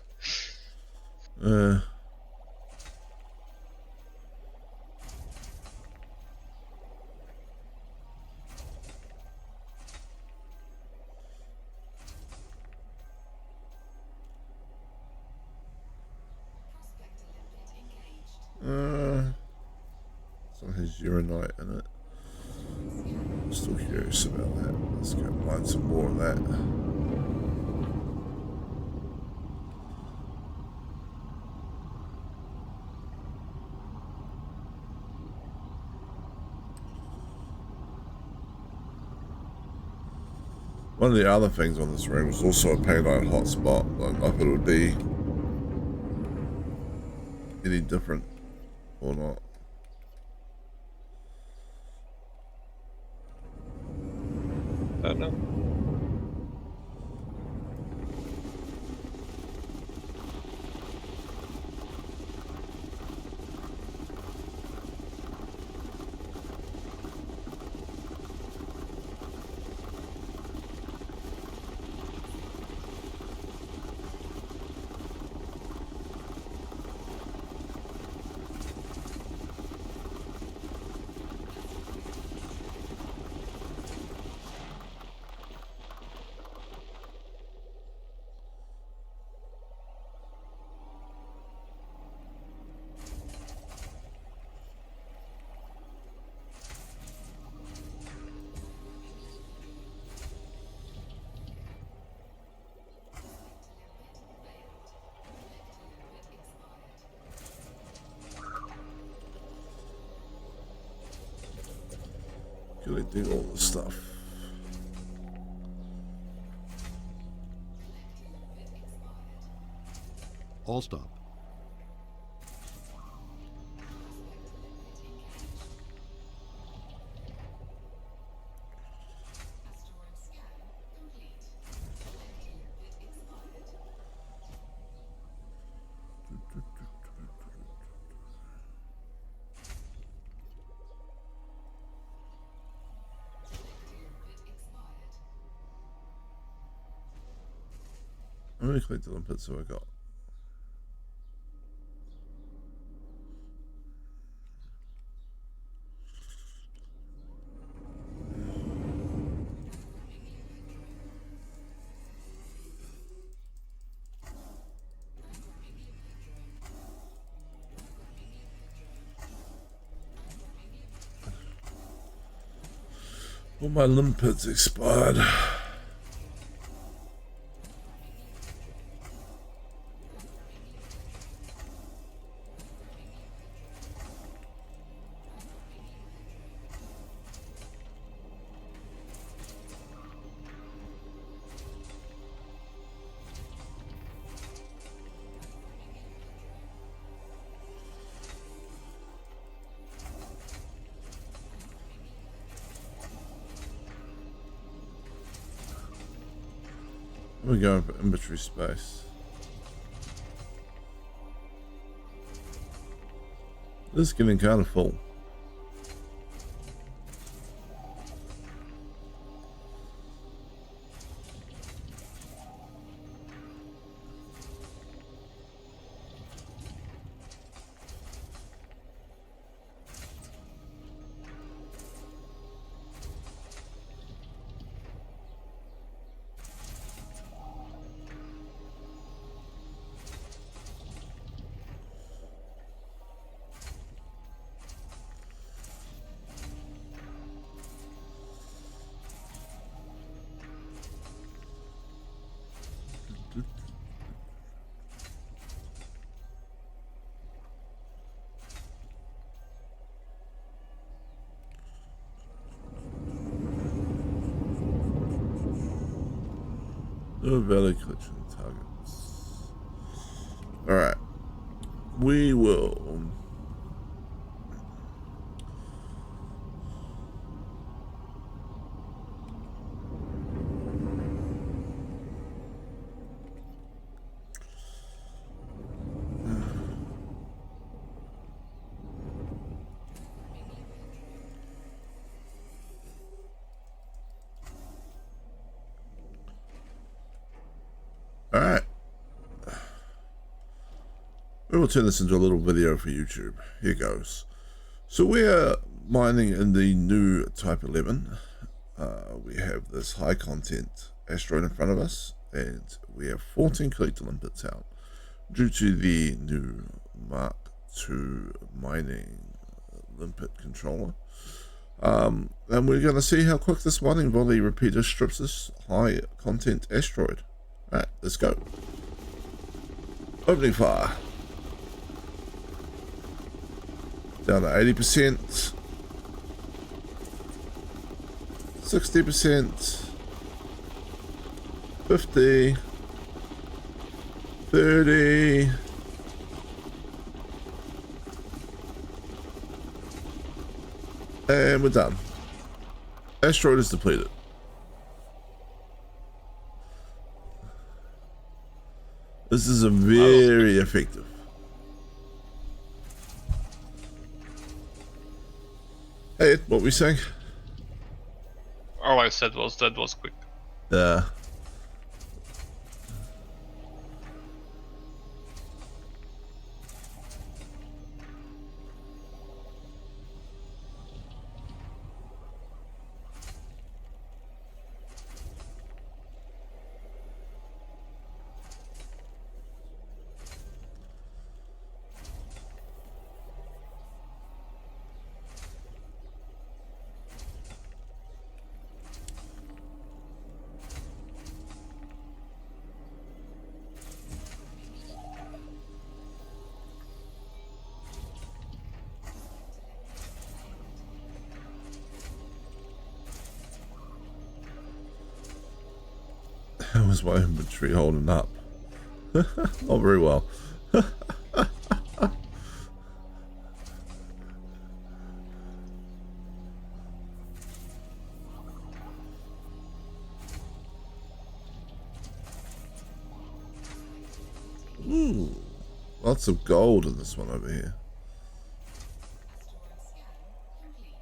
Prospector limpet engaged. So has uranite in it. I'm still curious about that. Let's go mine some more of that. One of the other things on this ring was also a Painite hotspot. I don't know if it would be any different or not. I don't know. Collecting all the stuff. All stop. Asteroid scan complete. Collecting limpet expired. Limpet expired. How many collected limpets have I got? All my limpets expired. We're going for inventory space. This is getting kind of full. No value collection targets. Alright. We will. We will turn this into a little video for YouTube. Here goes. So we're mining in the new Type 11. We have this high content asteroid in front of us, and we have 14 collector limpets out due to the new Mark II mining limpet controller. And we're going to see how quick this mining volley repeater strips this high content asteroid. Alright, let's go. Opening fire. Down to 80%. 60%. 50. 30. And we're done. Asteroid is depleted. This is a very effective. Hey, Ed, what were we saying? All I said was that was quick. Yeah. How was my inventory holding up? Not very well. Ooh, lots of gold in this one over here. Asteroid scan complete.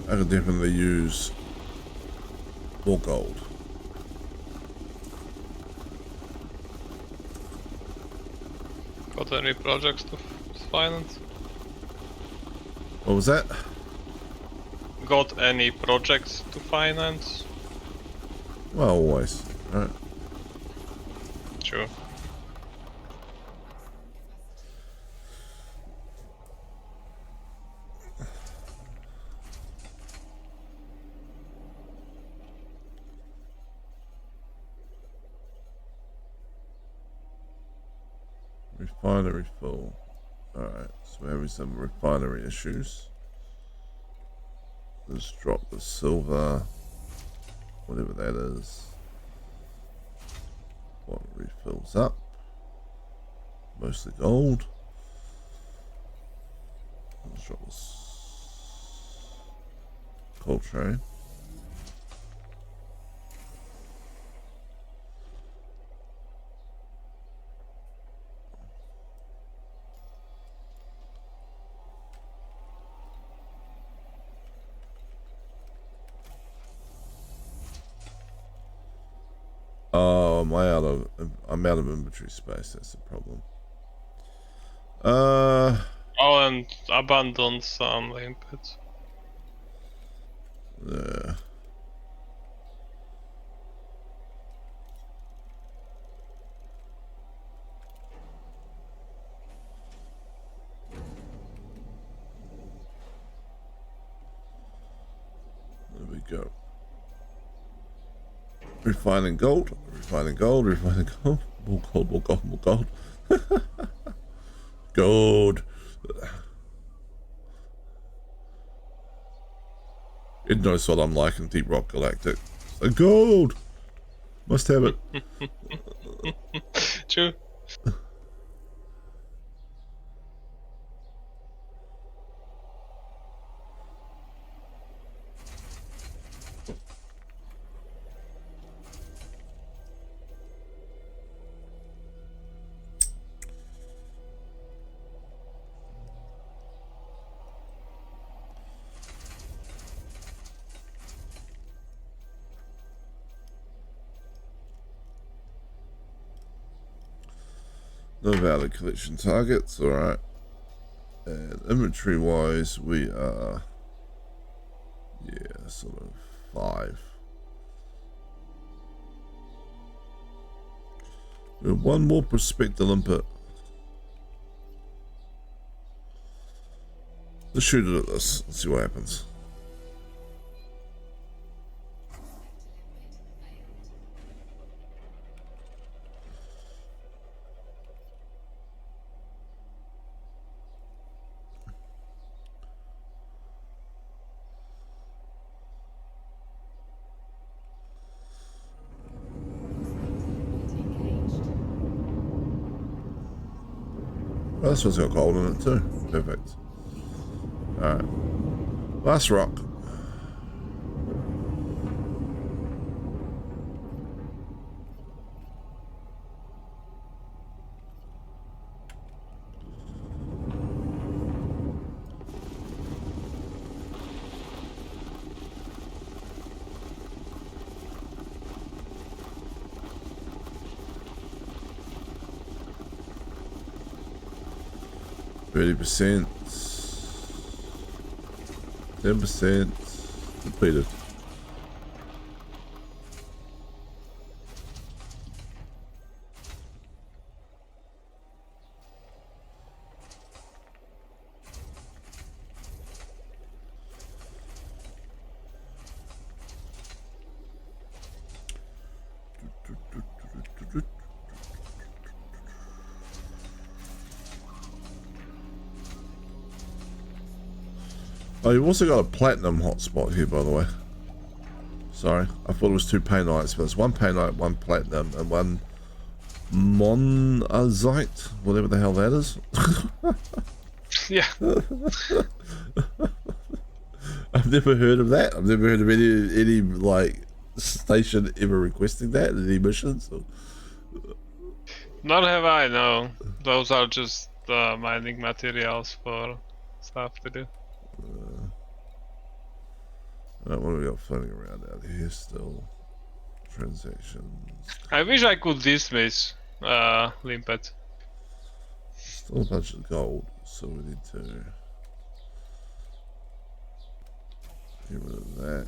I could definitely use more gold. Got any projects to finance? What was that? Got any projects to finance? Well, always. Right. Sure. Refinery full. Alright, so we're having some refinery issues. Let's drop the silver, whatever that is. What refills up? Mostly gold. Let's drop this coal train. Oh, I'm out of inventory space, that's the problem. Oh, and abandon some limpets. Yeah. There we go. Refining gold, refining gold, refining gold. More gold, more gold, more gold. Gold. It knows what I'm like in Deep Rock Galactic. So gold. Must have it. True. No valid collection targets, alright. And inventory wise, we are, yeah, sort of 5. We have 1 more prospector limpet. Let's shoot it at this and see what happens. Oh, this one's got gold in it too. Perfect. Alright. Last rock. %, 10% completed. Oh, you've also got a platinum hotspot here, by the way. Sorry, I thought it was 2 painites, but it's 1 painite, 1 platinum, and 1 monazite, whatever the hell that is. Yeah. I've never heard of that. I've never heard of any like station ever requesting that in any missions. So. Not have I, no. Those are just mining materials for stuff to do. What do we got floating around out here still? Transactions. I wish I could dismiss Limpet. Still a bunch of gold, so we need to get rid of that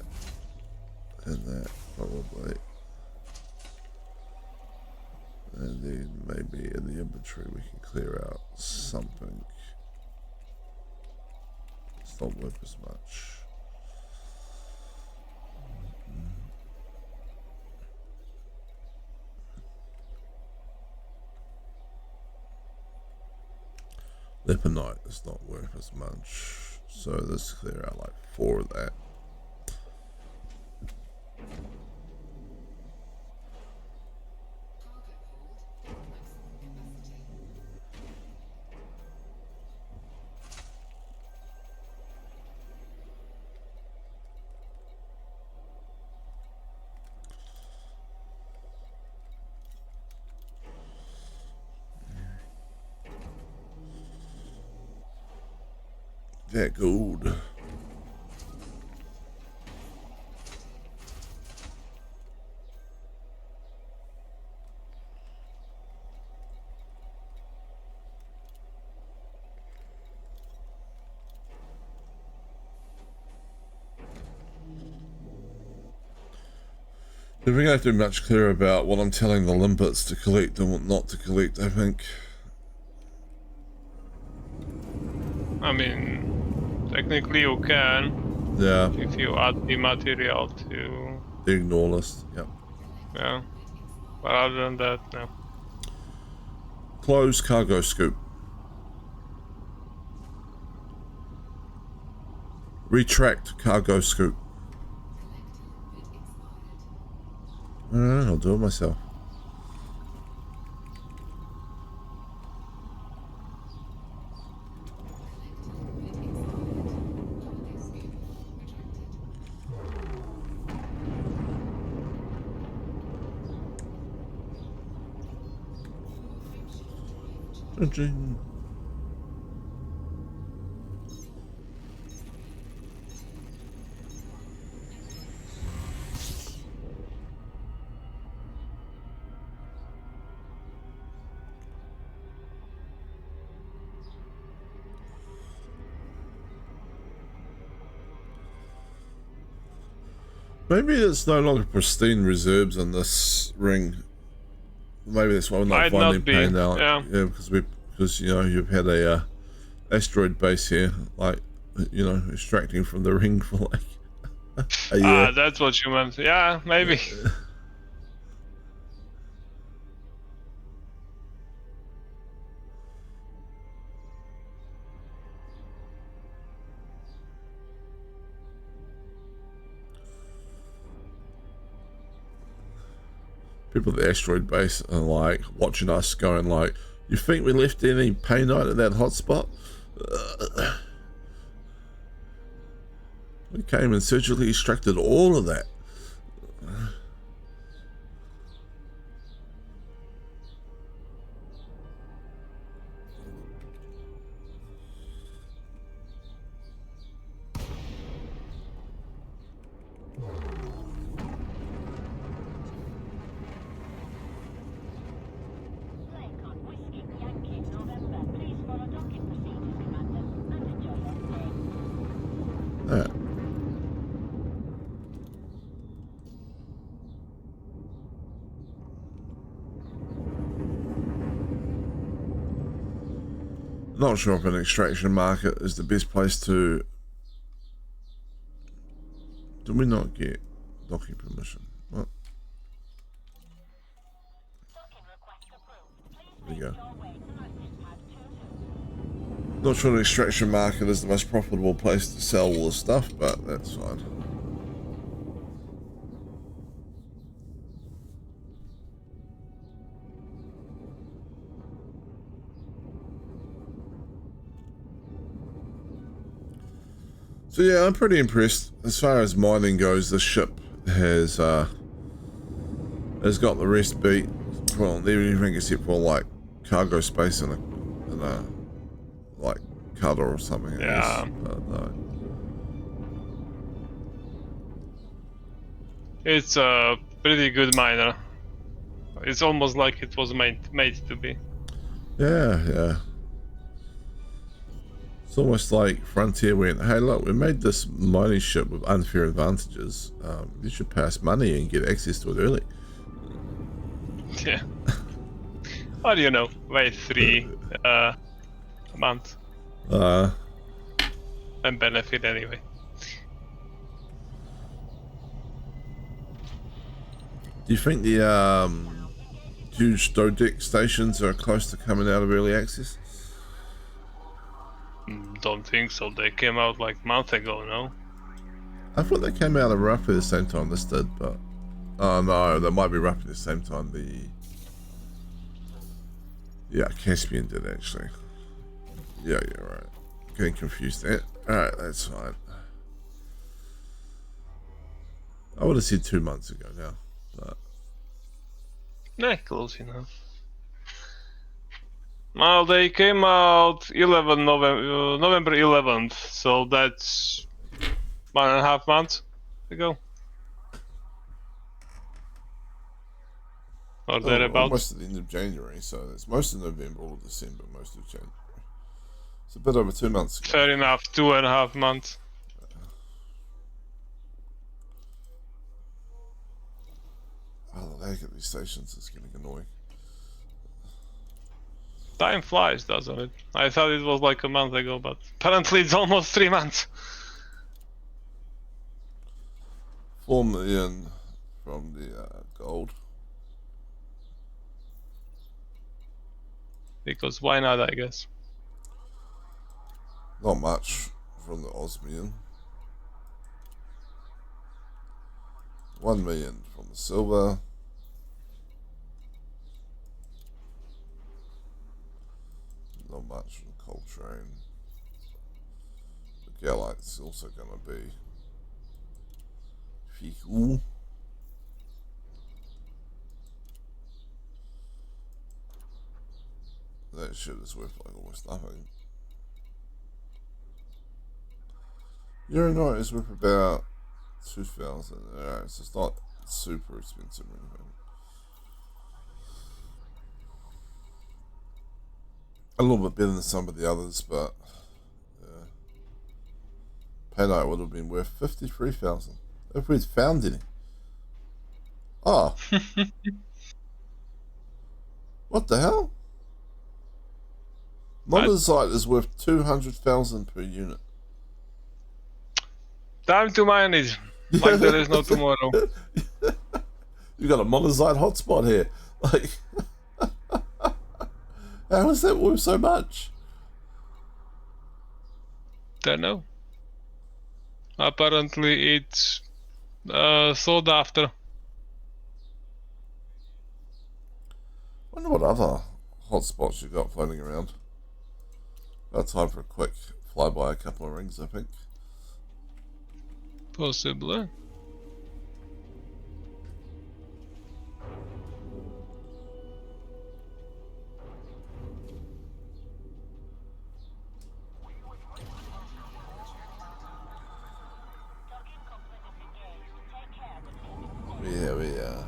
and that probably. And then maybe in the inventory we can clear out something. It's not worth as much. Leponite is not worth as much, so let's clear out like 4 of that. That gold. If we have to be much clearer about what I'm telling the limpets to collect and what not to collect, I think. I mean, technically you can. Yeah. If you add the material to... The ignore list, yep. Yeah. But other than that, no. Close cargo scoop. Retract cargo scoop. Alright, I'll do it myself. Ding. Maybe it's no longer pristine reserves on this ring. Maybe that's why we're not Might finding not be, pain out. yeah. Because you know you've had a asteroid base here, like you know, extracting from the ring for like a year. Ah, that's what you meant. Yeah, maybe. People at the asteroid base are like watching us, going like, "You think we left any painite at that hotspot? We came and surgically extracted all of that." Lincoln Whiskey Yankee November. Please follow docking procedures, Commander, and enjoy your stay. Yeah. Not sure if an extraction market is the best place to. Did we not get docking permission? What? Docking request approved. Please There we make go. your way to access pad 22. Not sure an extraction market is the most profitable place to sell all the stuff, but that's fine. So yeah, I'm pretty impressed. As far as mining goes, the ship has got the rest beat. Well, everything except for like cargo space and a like cutter or something. I Yeah. guess. No. It's a pretty good miner. It's almost like it was made to be. Yeah. It's almost like Frontier went, "Hey, look, we made this mining ship with unfair advantages. You should pay us money and get access to it early." Yeah. What do you know? Wait 3 a month and benefit anyway. Do you think the huge Dodeck stations are close to coming out of early access? Don't think so. They came out like a month ago, no? I thought they came out at roughly the same time this did, but oh no, they might be roughly the same time Caspian did actually. Yeah, you're right. Getting confused there. Alright, that's fine. I would have said 2 months ago now, but Yeah, close enough. Well, they came out November 11th, so that's 1.5 months ago. Or thereabouts. almost at the end of January, so it's most of November or December, most of January. It's a bit over 2 months ago. Fair enough, 2.5 months. Oh, the lag at these stations is getting annoying. Time flies, doesn't it? I thought it was like a month ago, but apparently it's almost 3 months. 4 million from the gold. Because why not, I guess. Not much from the osmium. 1 million from the silver. train. The Galite's also gonna be cool. That shit is worth like almost nothing. Uranite is worth about 2,000. So it's not super expensive or anything. A little bit better than some of the others, but yeah. Painite would have been worth 53,000 if we'd found any. Oh, what the hell? Monazite is worth 200,000 per unit. Time to mine it. Like there is no tomorrow. You got a monazite hotspot here. Like, how is that worth so much? Don't know. Apparently it's sold after. Wonder what other hotspots you got floating around. Got time for a quick fly by a couple of rings, I think. Possibly. Docking company disengaged. Take care, the team is safe. Yeah.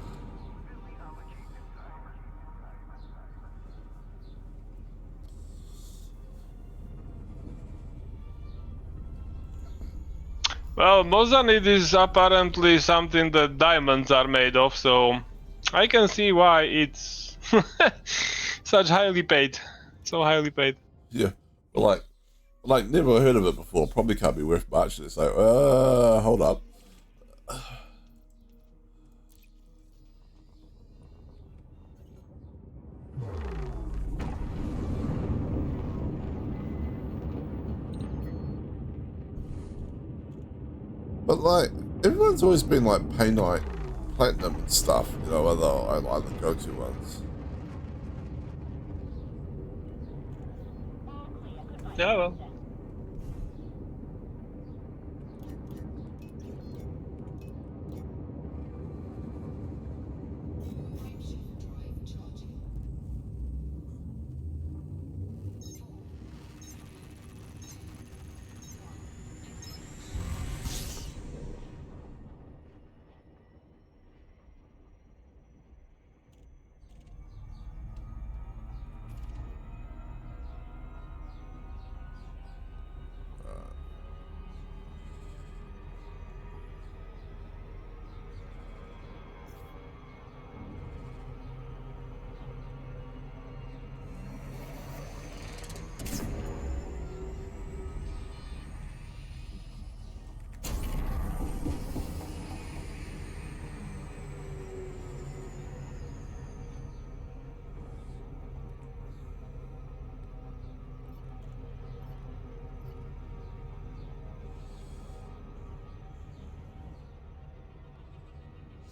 Well, Mozanid is apparently something that diamonds are made of, so I can see why it's such highly paid. So highly paid. Yeah. Like never heard of it before. Probably can't be worth much. It's like, hold up. But like, everyone's always been like Painite Platinum and stuff, you know, I like the go-to ones. Yeah, well. Frameshift drive charging. 4, 3, 2, 1.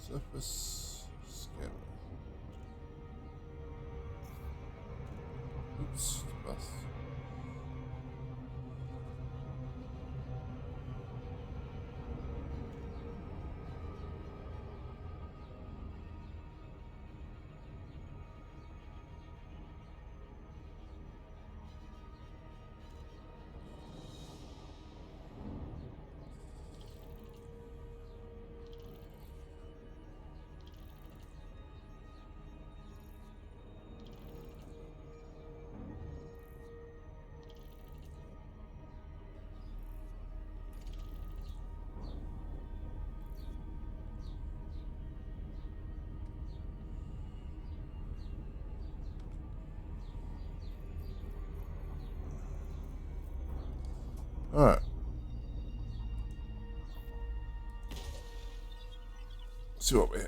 Surface scanner. Oops, bust. Alright. See what we have.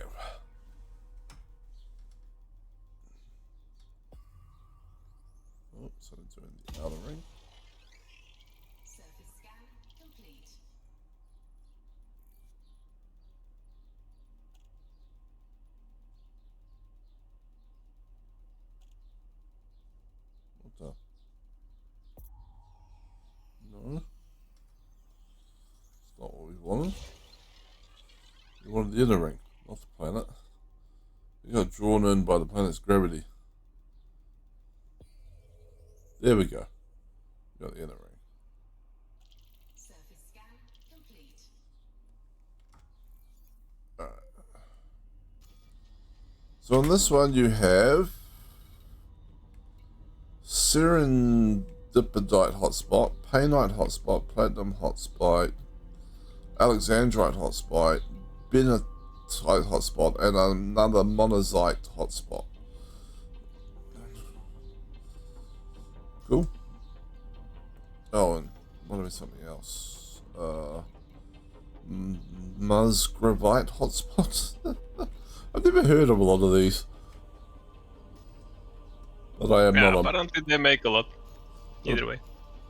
Oh, so I'm doing the outer ring. Surface scan complete. What the? You wanted the inner ring, not the planet. You got drawn in by the planet's gravity. There we go. You got the inner ring. Surface scan complete. So on this one you have Serendipidite hotspot, Painite hotspot, Platinum hotspot, Alexandrite hotspot, Benatite hotspot, and another Monazite hotspot. Cool. Oh, and what about something else? Musgravite hotspot. I've never heard of a lot of these. But I am Yeah, not a, apparently they make a lot. Either way.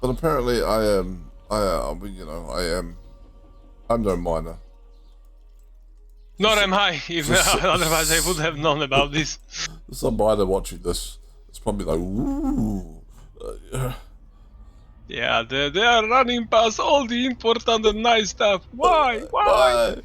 but apparently I'm no miner. Nor am I, if otherwise I would have known about this. Some miner watching this, it's probably like, ooh. Yeah, they are running past all the important and nice stuff. Why? Why?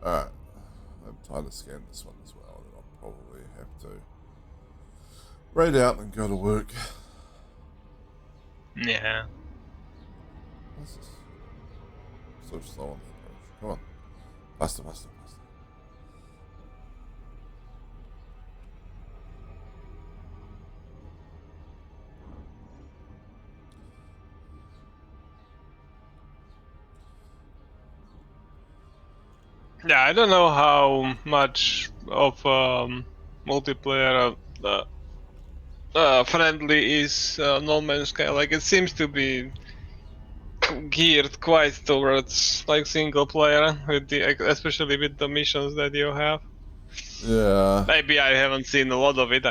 Alright, I'm trying to scan this one as well, and I'll probably have to raid out and go to work. Yeah. What's this? So slow on the approach. Come on. Faster, faster, faster. Yeah, I don't know how much of multiplayer friendly is No Man's Sky. Like, it seems to be geared quite towards like single player, with the especially with the missions that you have. Yeah. Maybe I haven't seen a lot of it.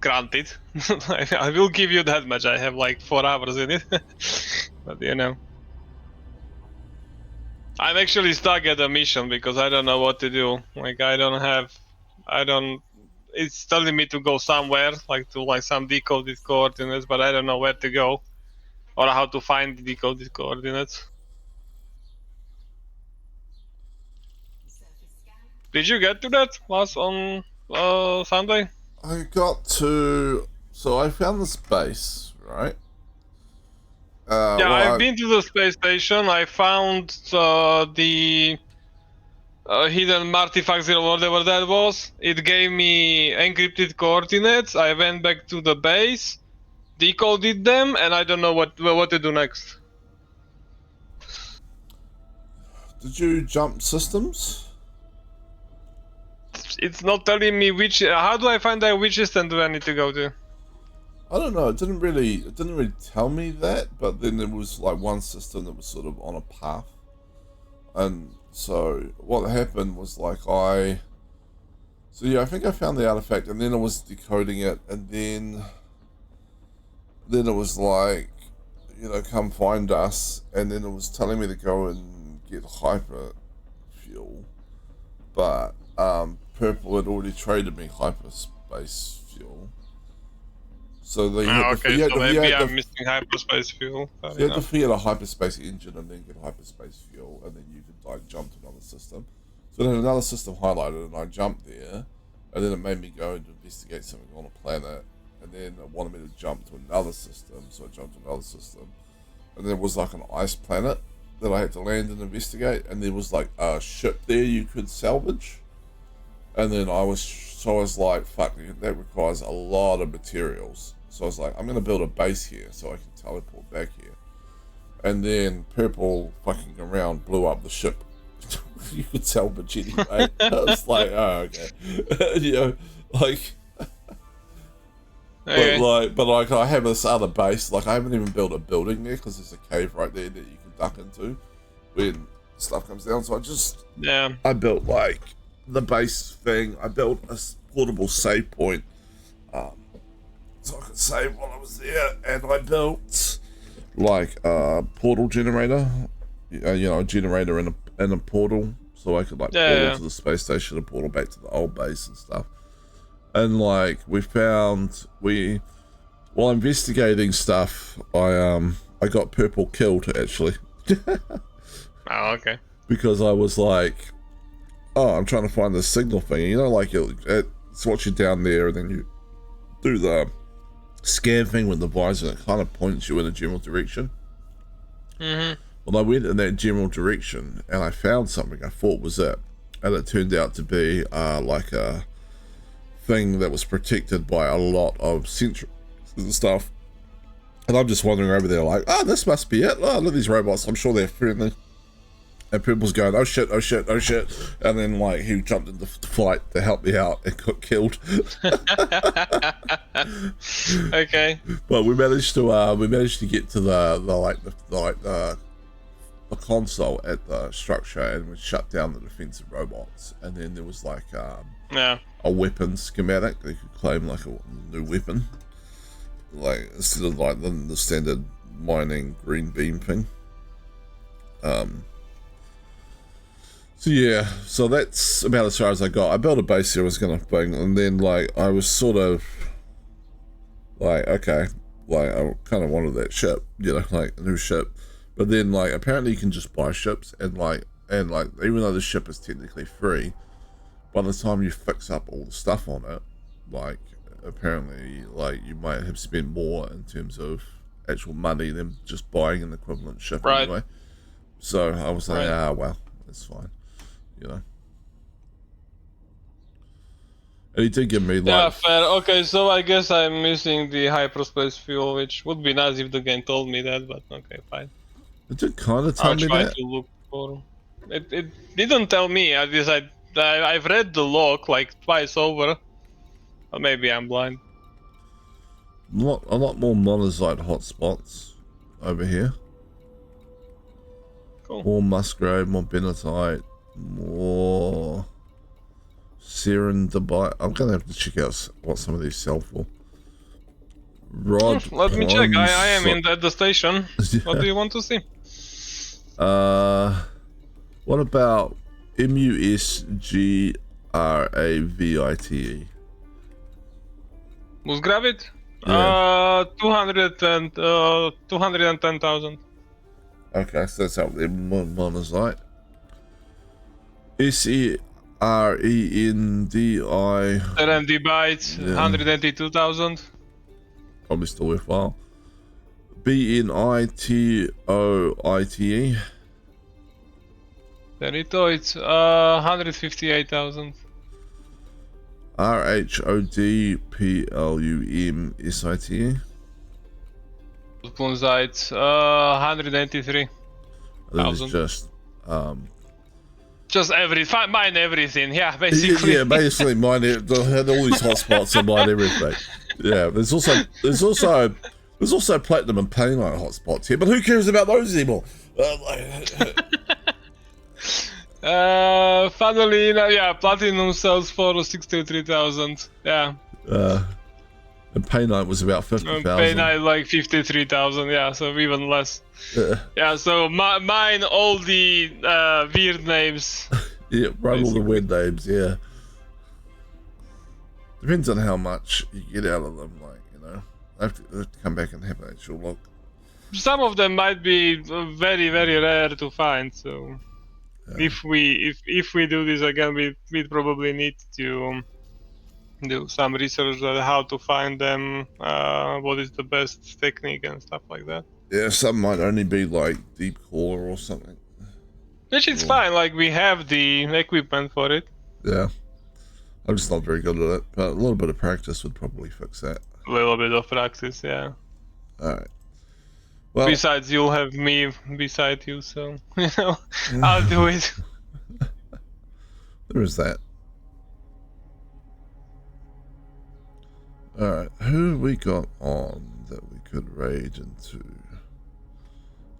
Granted, I will give you that much. I have like 4 hours in it, but you know. I'm actually stuck at a mission because I don't know what to do. Like it's telling me to go somewhere, like to like some decoded coordinates, but I don't know where to go or how to find the decoded coordinates. Surface scan. Did you get to that last on Sunday? I got to... So I found this base, right? Yeah, well, I've been to the space station. I found the hidden artifacts or whatever that was. It gave me encrypted coordinates. I went back to the base, decoded them, and I don't know what to do next. Did you jump systems? It's not telling me which. How do I find out which system do I need to go to? I don't know. It didn't really tell me that, but then there was like one system that was sort of on a path, and so what happened was like I think I found the artifact, and then I was decoding it, and then it was like, you know, come find us, and then it was telling me to go and get hyper fuel, but Purple had already traded me hyperspace fuel. So they Okay, so maybe I'm missing hyperspace fuel. So you had to feed a hyperspace engine and then get hyperspace fuel, and then you could like jump to another system. So then another system highlighted, and I jumped there, and then it made me go and investigate something on a planet, and then it wanted me to jump to another system, so I jumped to another system, and there was like an ice planet that I had to land and investigate, and there was like a ship there you could salvage, and then I was like, fuck, that requires a lot of materials. So I was like, I'm gonna build a base here so I can teleport back here. And then Purple fucking around blew up the ship. You could salvage anyway. I was like, oh, okay. You know, like, Okay. but like I have this other base. Like I haven't even built a building there because there's a cave right there that you can duck into when stuff comes down. So Yeah. I built like the base thing. I built a portable save point, so I could save while I was there. And I built like a portal generator. You know, a generator in a portal, so I could like portal to the space station and portal back to the old base and stuff. And like while investigating stuff, I got purple killed actually. Oh, okay. Because I was like, oh, I'm trying to find the signal thing. You know, like it's what you down there, and then you do the scan thing with the visor, and it kind of points you in a general direction. Mm-hmm. Well, I went in that general direction, and I found something I thought was it, and it turned out to be like a thing that was protected by a lot of sentries and stuff. And I'm just wandering over there like, oh, this must be it. Oh, look at these robots. I'm sure they're friendly. And people's going, oh shit, oh shit, oh shit. And then like he jumped into flight to help me out and got killed. Okay. But we managed to get to the console at the structure, and we shut down the defensive robots. And then there was like Yeah. a weapon schematic. They could claim like a new weapon, like instead of like the standard mining green beam thing. So yeah, so that's about as far as I got. I built a base here I was gonna bang, and then like I was sort of like, okay, like I kind of wanted that ship, you know, like a new ship. But then like apparently you can just buy ships, and like even though the ship is technically free, by the time you fix up all the stuff on it, like apparently like you might have spent more in terms of actual money than just buying an equivalent ship anyway. So I was like, well, that's fine, you know. And he did give me like... Yeah, fair. Okay, so I guess I'm missing the hyperspace fuel, which would be nice if the game told me that, but okay, fine. It did kind of tell I'll me try that. to look for... It didn't tell me. I've read the log like twice over. Or maybe I'm blind. A lot more monazite hotspots over here. Cool. More musgrave, more benatite, more serendibite. I'm gonna have to check out what some of these sell for. Rod. Let me check. I am plums- at the station. What do you want to see? What about MUSGRAVITE? Musgravit? Yeah. 210,000. Okay, so that's out there. Monazite. SERENDI. RMD bytes, Yeah. 182,000. Probably still worthwhile. BNITOITE. Teritoids, 158,000. RHODPLUMSITE. Plunzites, 183. This is 1,000. just Mine everything, yeah, basically. yeah, basically mine. Had all these hotspots and mine everything. Yeah, there's also platinum and painite hotspots here, but who cares about those anymore? Funnily enough, yeah, platinum sells for 63,000. Yeah. And painite was about 50,000. Painite like 53,000. Yeah, so even less. Yeah, so mine all the weird names. Yeah, run all the weird names. Yeah. Depends on how much you get out of them. Like, you know, I have to come back and have an actual look. Some of them might be very, very rare to find. So if we do this again, we probably need to do some research on how to find them, what is the best technique and stuff like that. Yeah, some might only be like deep core or something. Which is fine, like we have the equipment for it. Yeah. I'm just not very good at it, but a little bit of practice would probably fix that. A little bit of practice, yeah. Alright. Well, Besides, you'll have me beside you, so, you know, I'll do it. there is that. Alright, who we got on that we could raid into?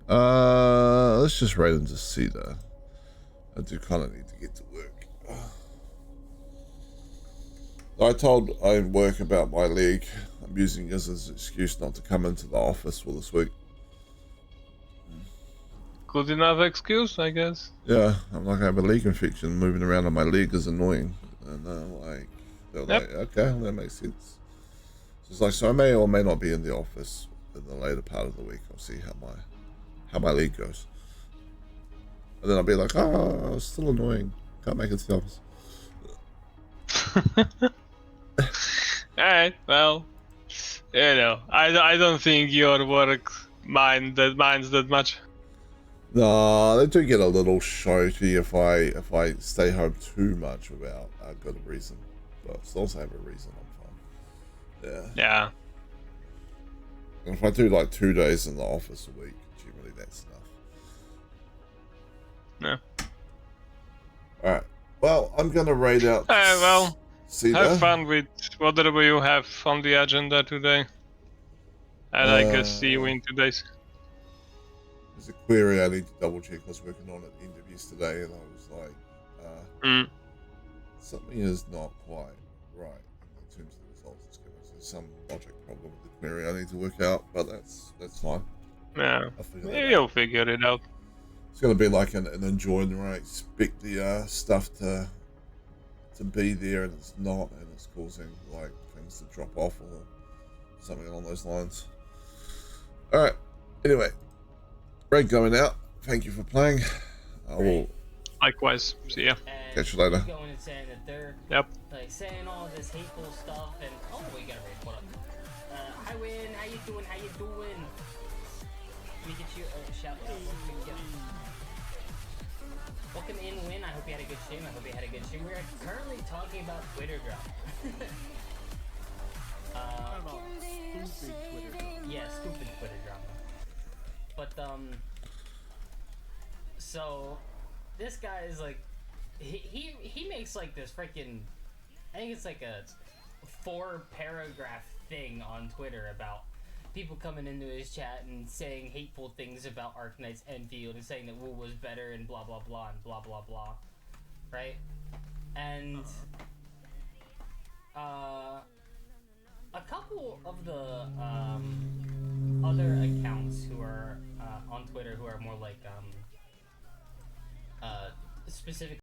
Let's just raid into Cedar. I do kind of need to get to work. I told work about my leg. I'm using it as an excuse not to come into the office for this week. Good enough excuse, I guess. Yeah, I'm like, I have a leg infection. Moving around on my leg is annoying. And they're like, okay, that makes sense. So it's like, so I may or may not be in the office in the later part of the week. I'll see how my leg goes. And then I'll be like, oh, it's still annoying. Can't make it to the office. Alright, well, I don't think your work minds that much. No, they do get a little showy if I stay home too much without a good reason. But as long as I have a reason, I'm fine. Yeah. Yeah. And if I do like 2 days in the office a week, generally that's enough. Yeah. Alright. Well, I'm gonna raid out. Well, Cedar. have fun with whatever you have on the agenda today. And I guess see you in 2 days. There's a query I need to double check. I was working on it in interviews today, and I was like, something is not quite right in terms of the results it's given. So there's some logic problem with the query I need to work out, but that's fine. Yeah, I'll figure that maybe out. you'll figure it out. It's gonna be like an enjoyment where I expect the stuff to be there and it's not, and it's causing like things to drop off or something along those lines. All right. Anyway, raid going out. Thank you for playing. I will Likewise. See ya. catch you later. Going and saying that they're Yep. like saying all this hateful stuff and oh, we got a raid. What up? Hi Win, how you doing? How you doing? Let me get you a shout out. Welcome in, Win. I hope you had a good stream. I hope you had a good stream. We're currently talking about Twitter drama. Yeah, stupid Twitter drama. But so this guy is like, he makes like this freaking, I think it's like a 4-paragraph thing on Twitter about people coming into his chat and saying hateful things about Arknight's Enfield and saying that Wu was better and blah blah blah and blah blah blah, right? And a couple of the other accounts who are on Twitter who are more like specific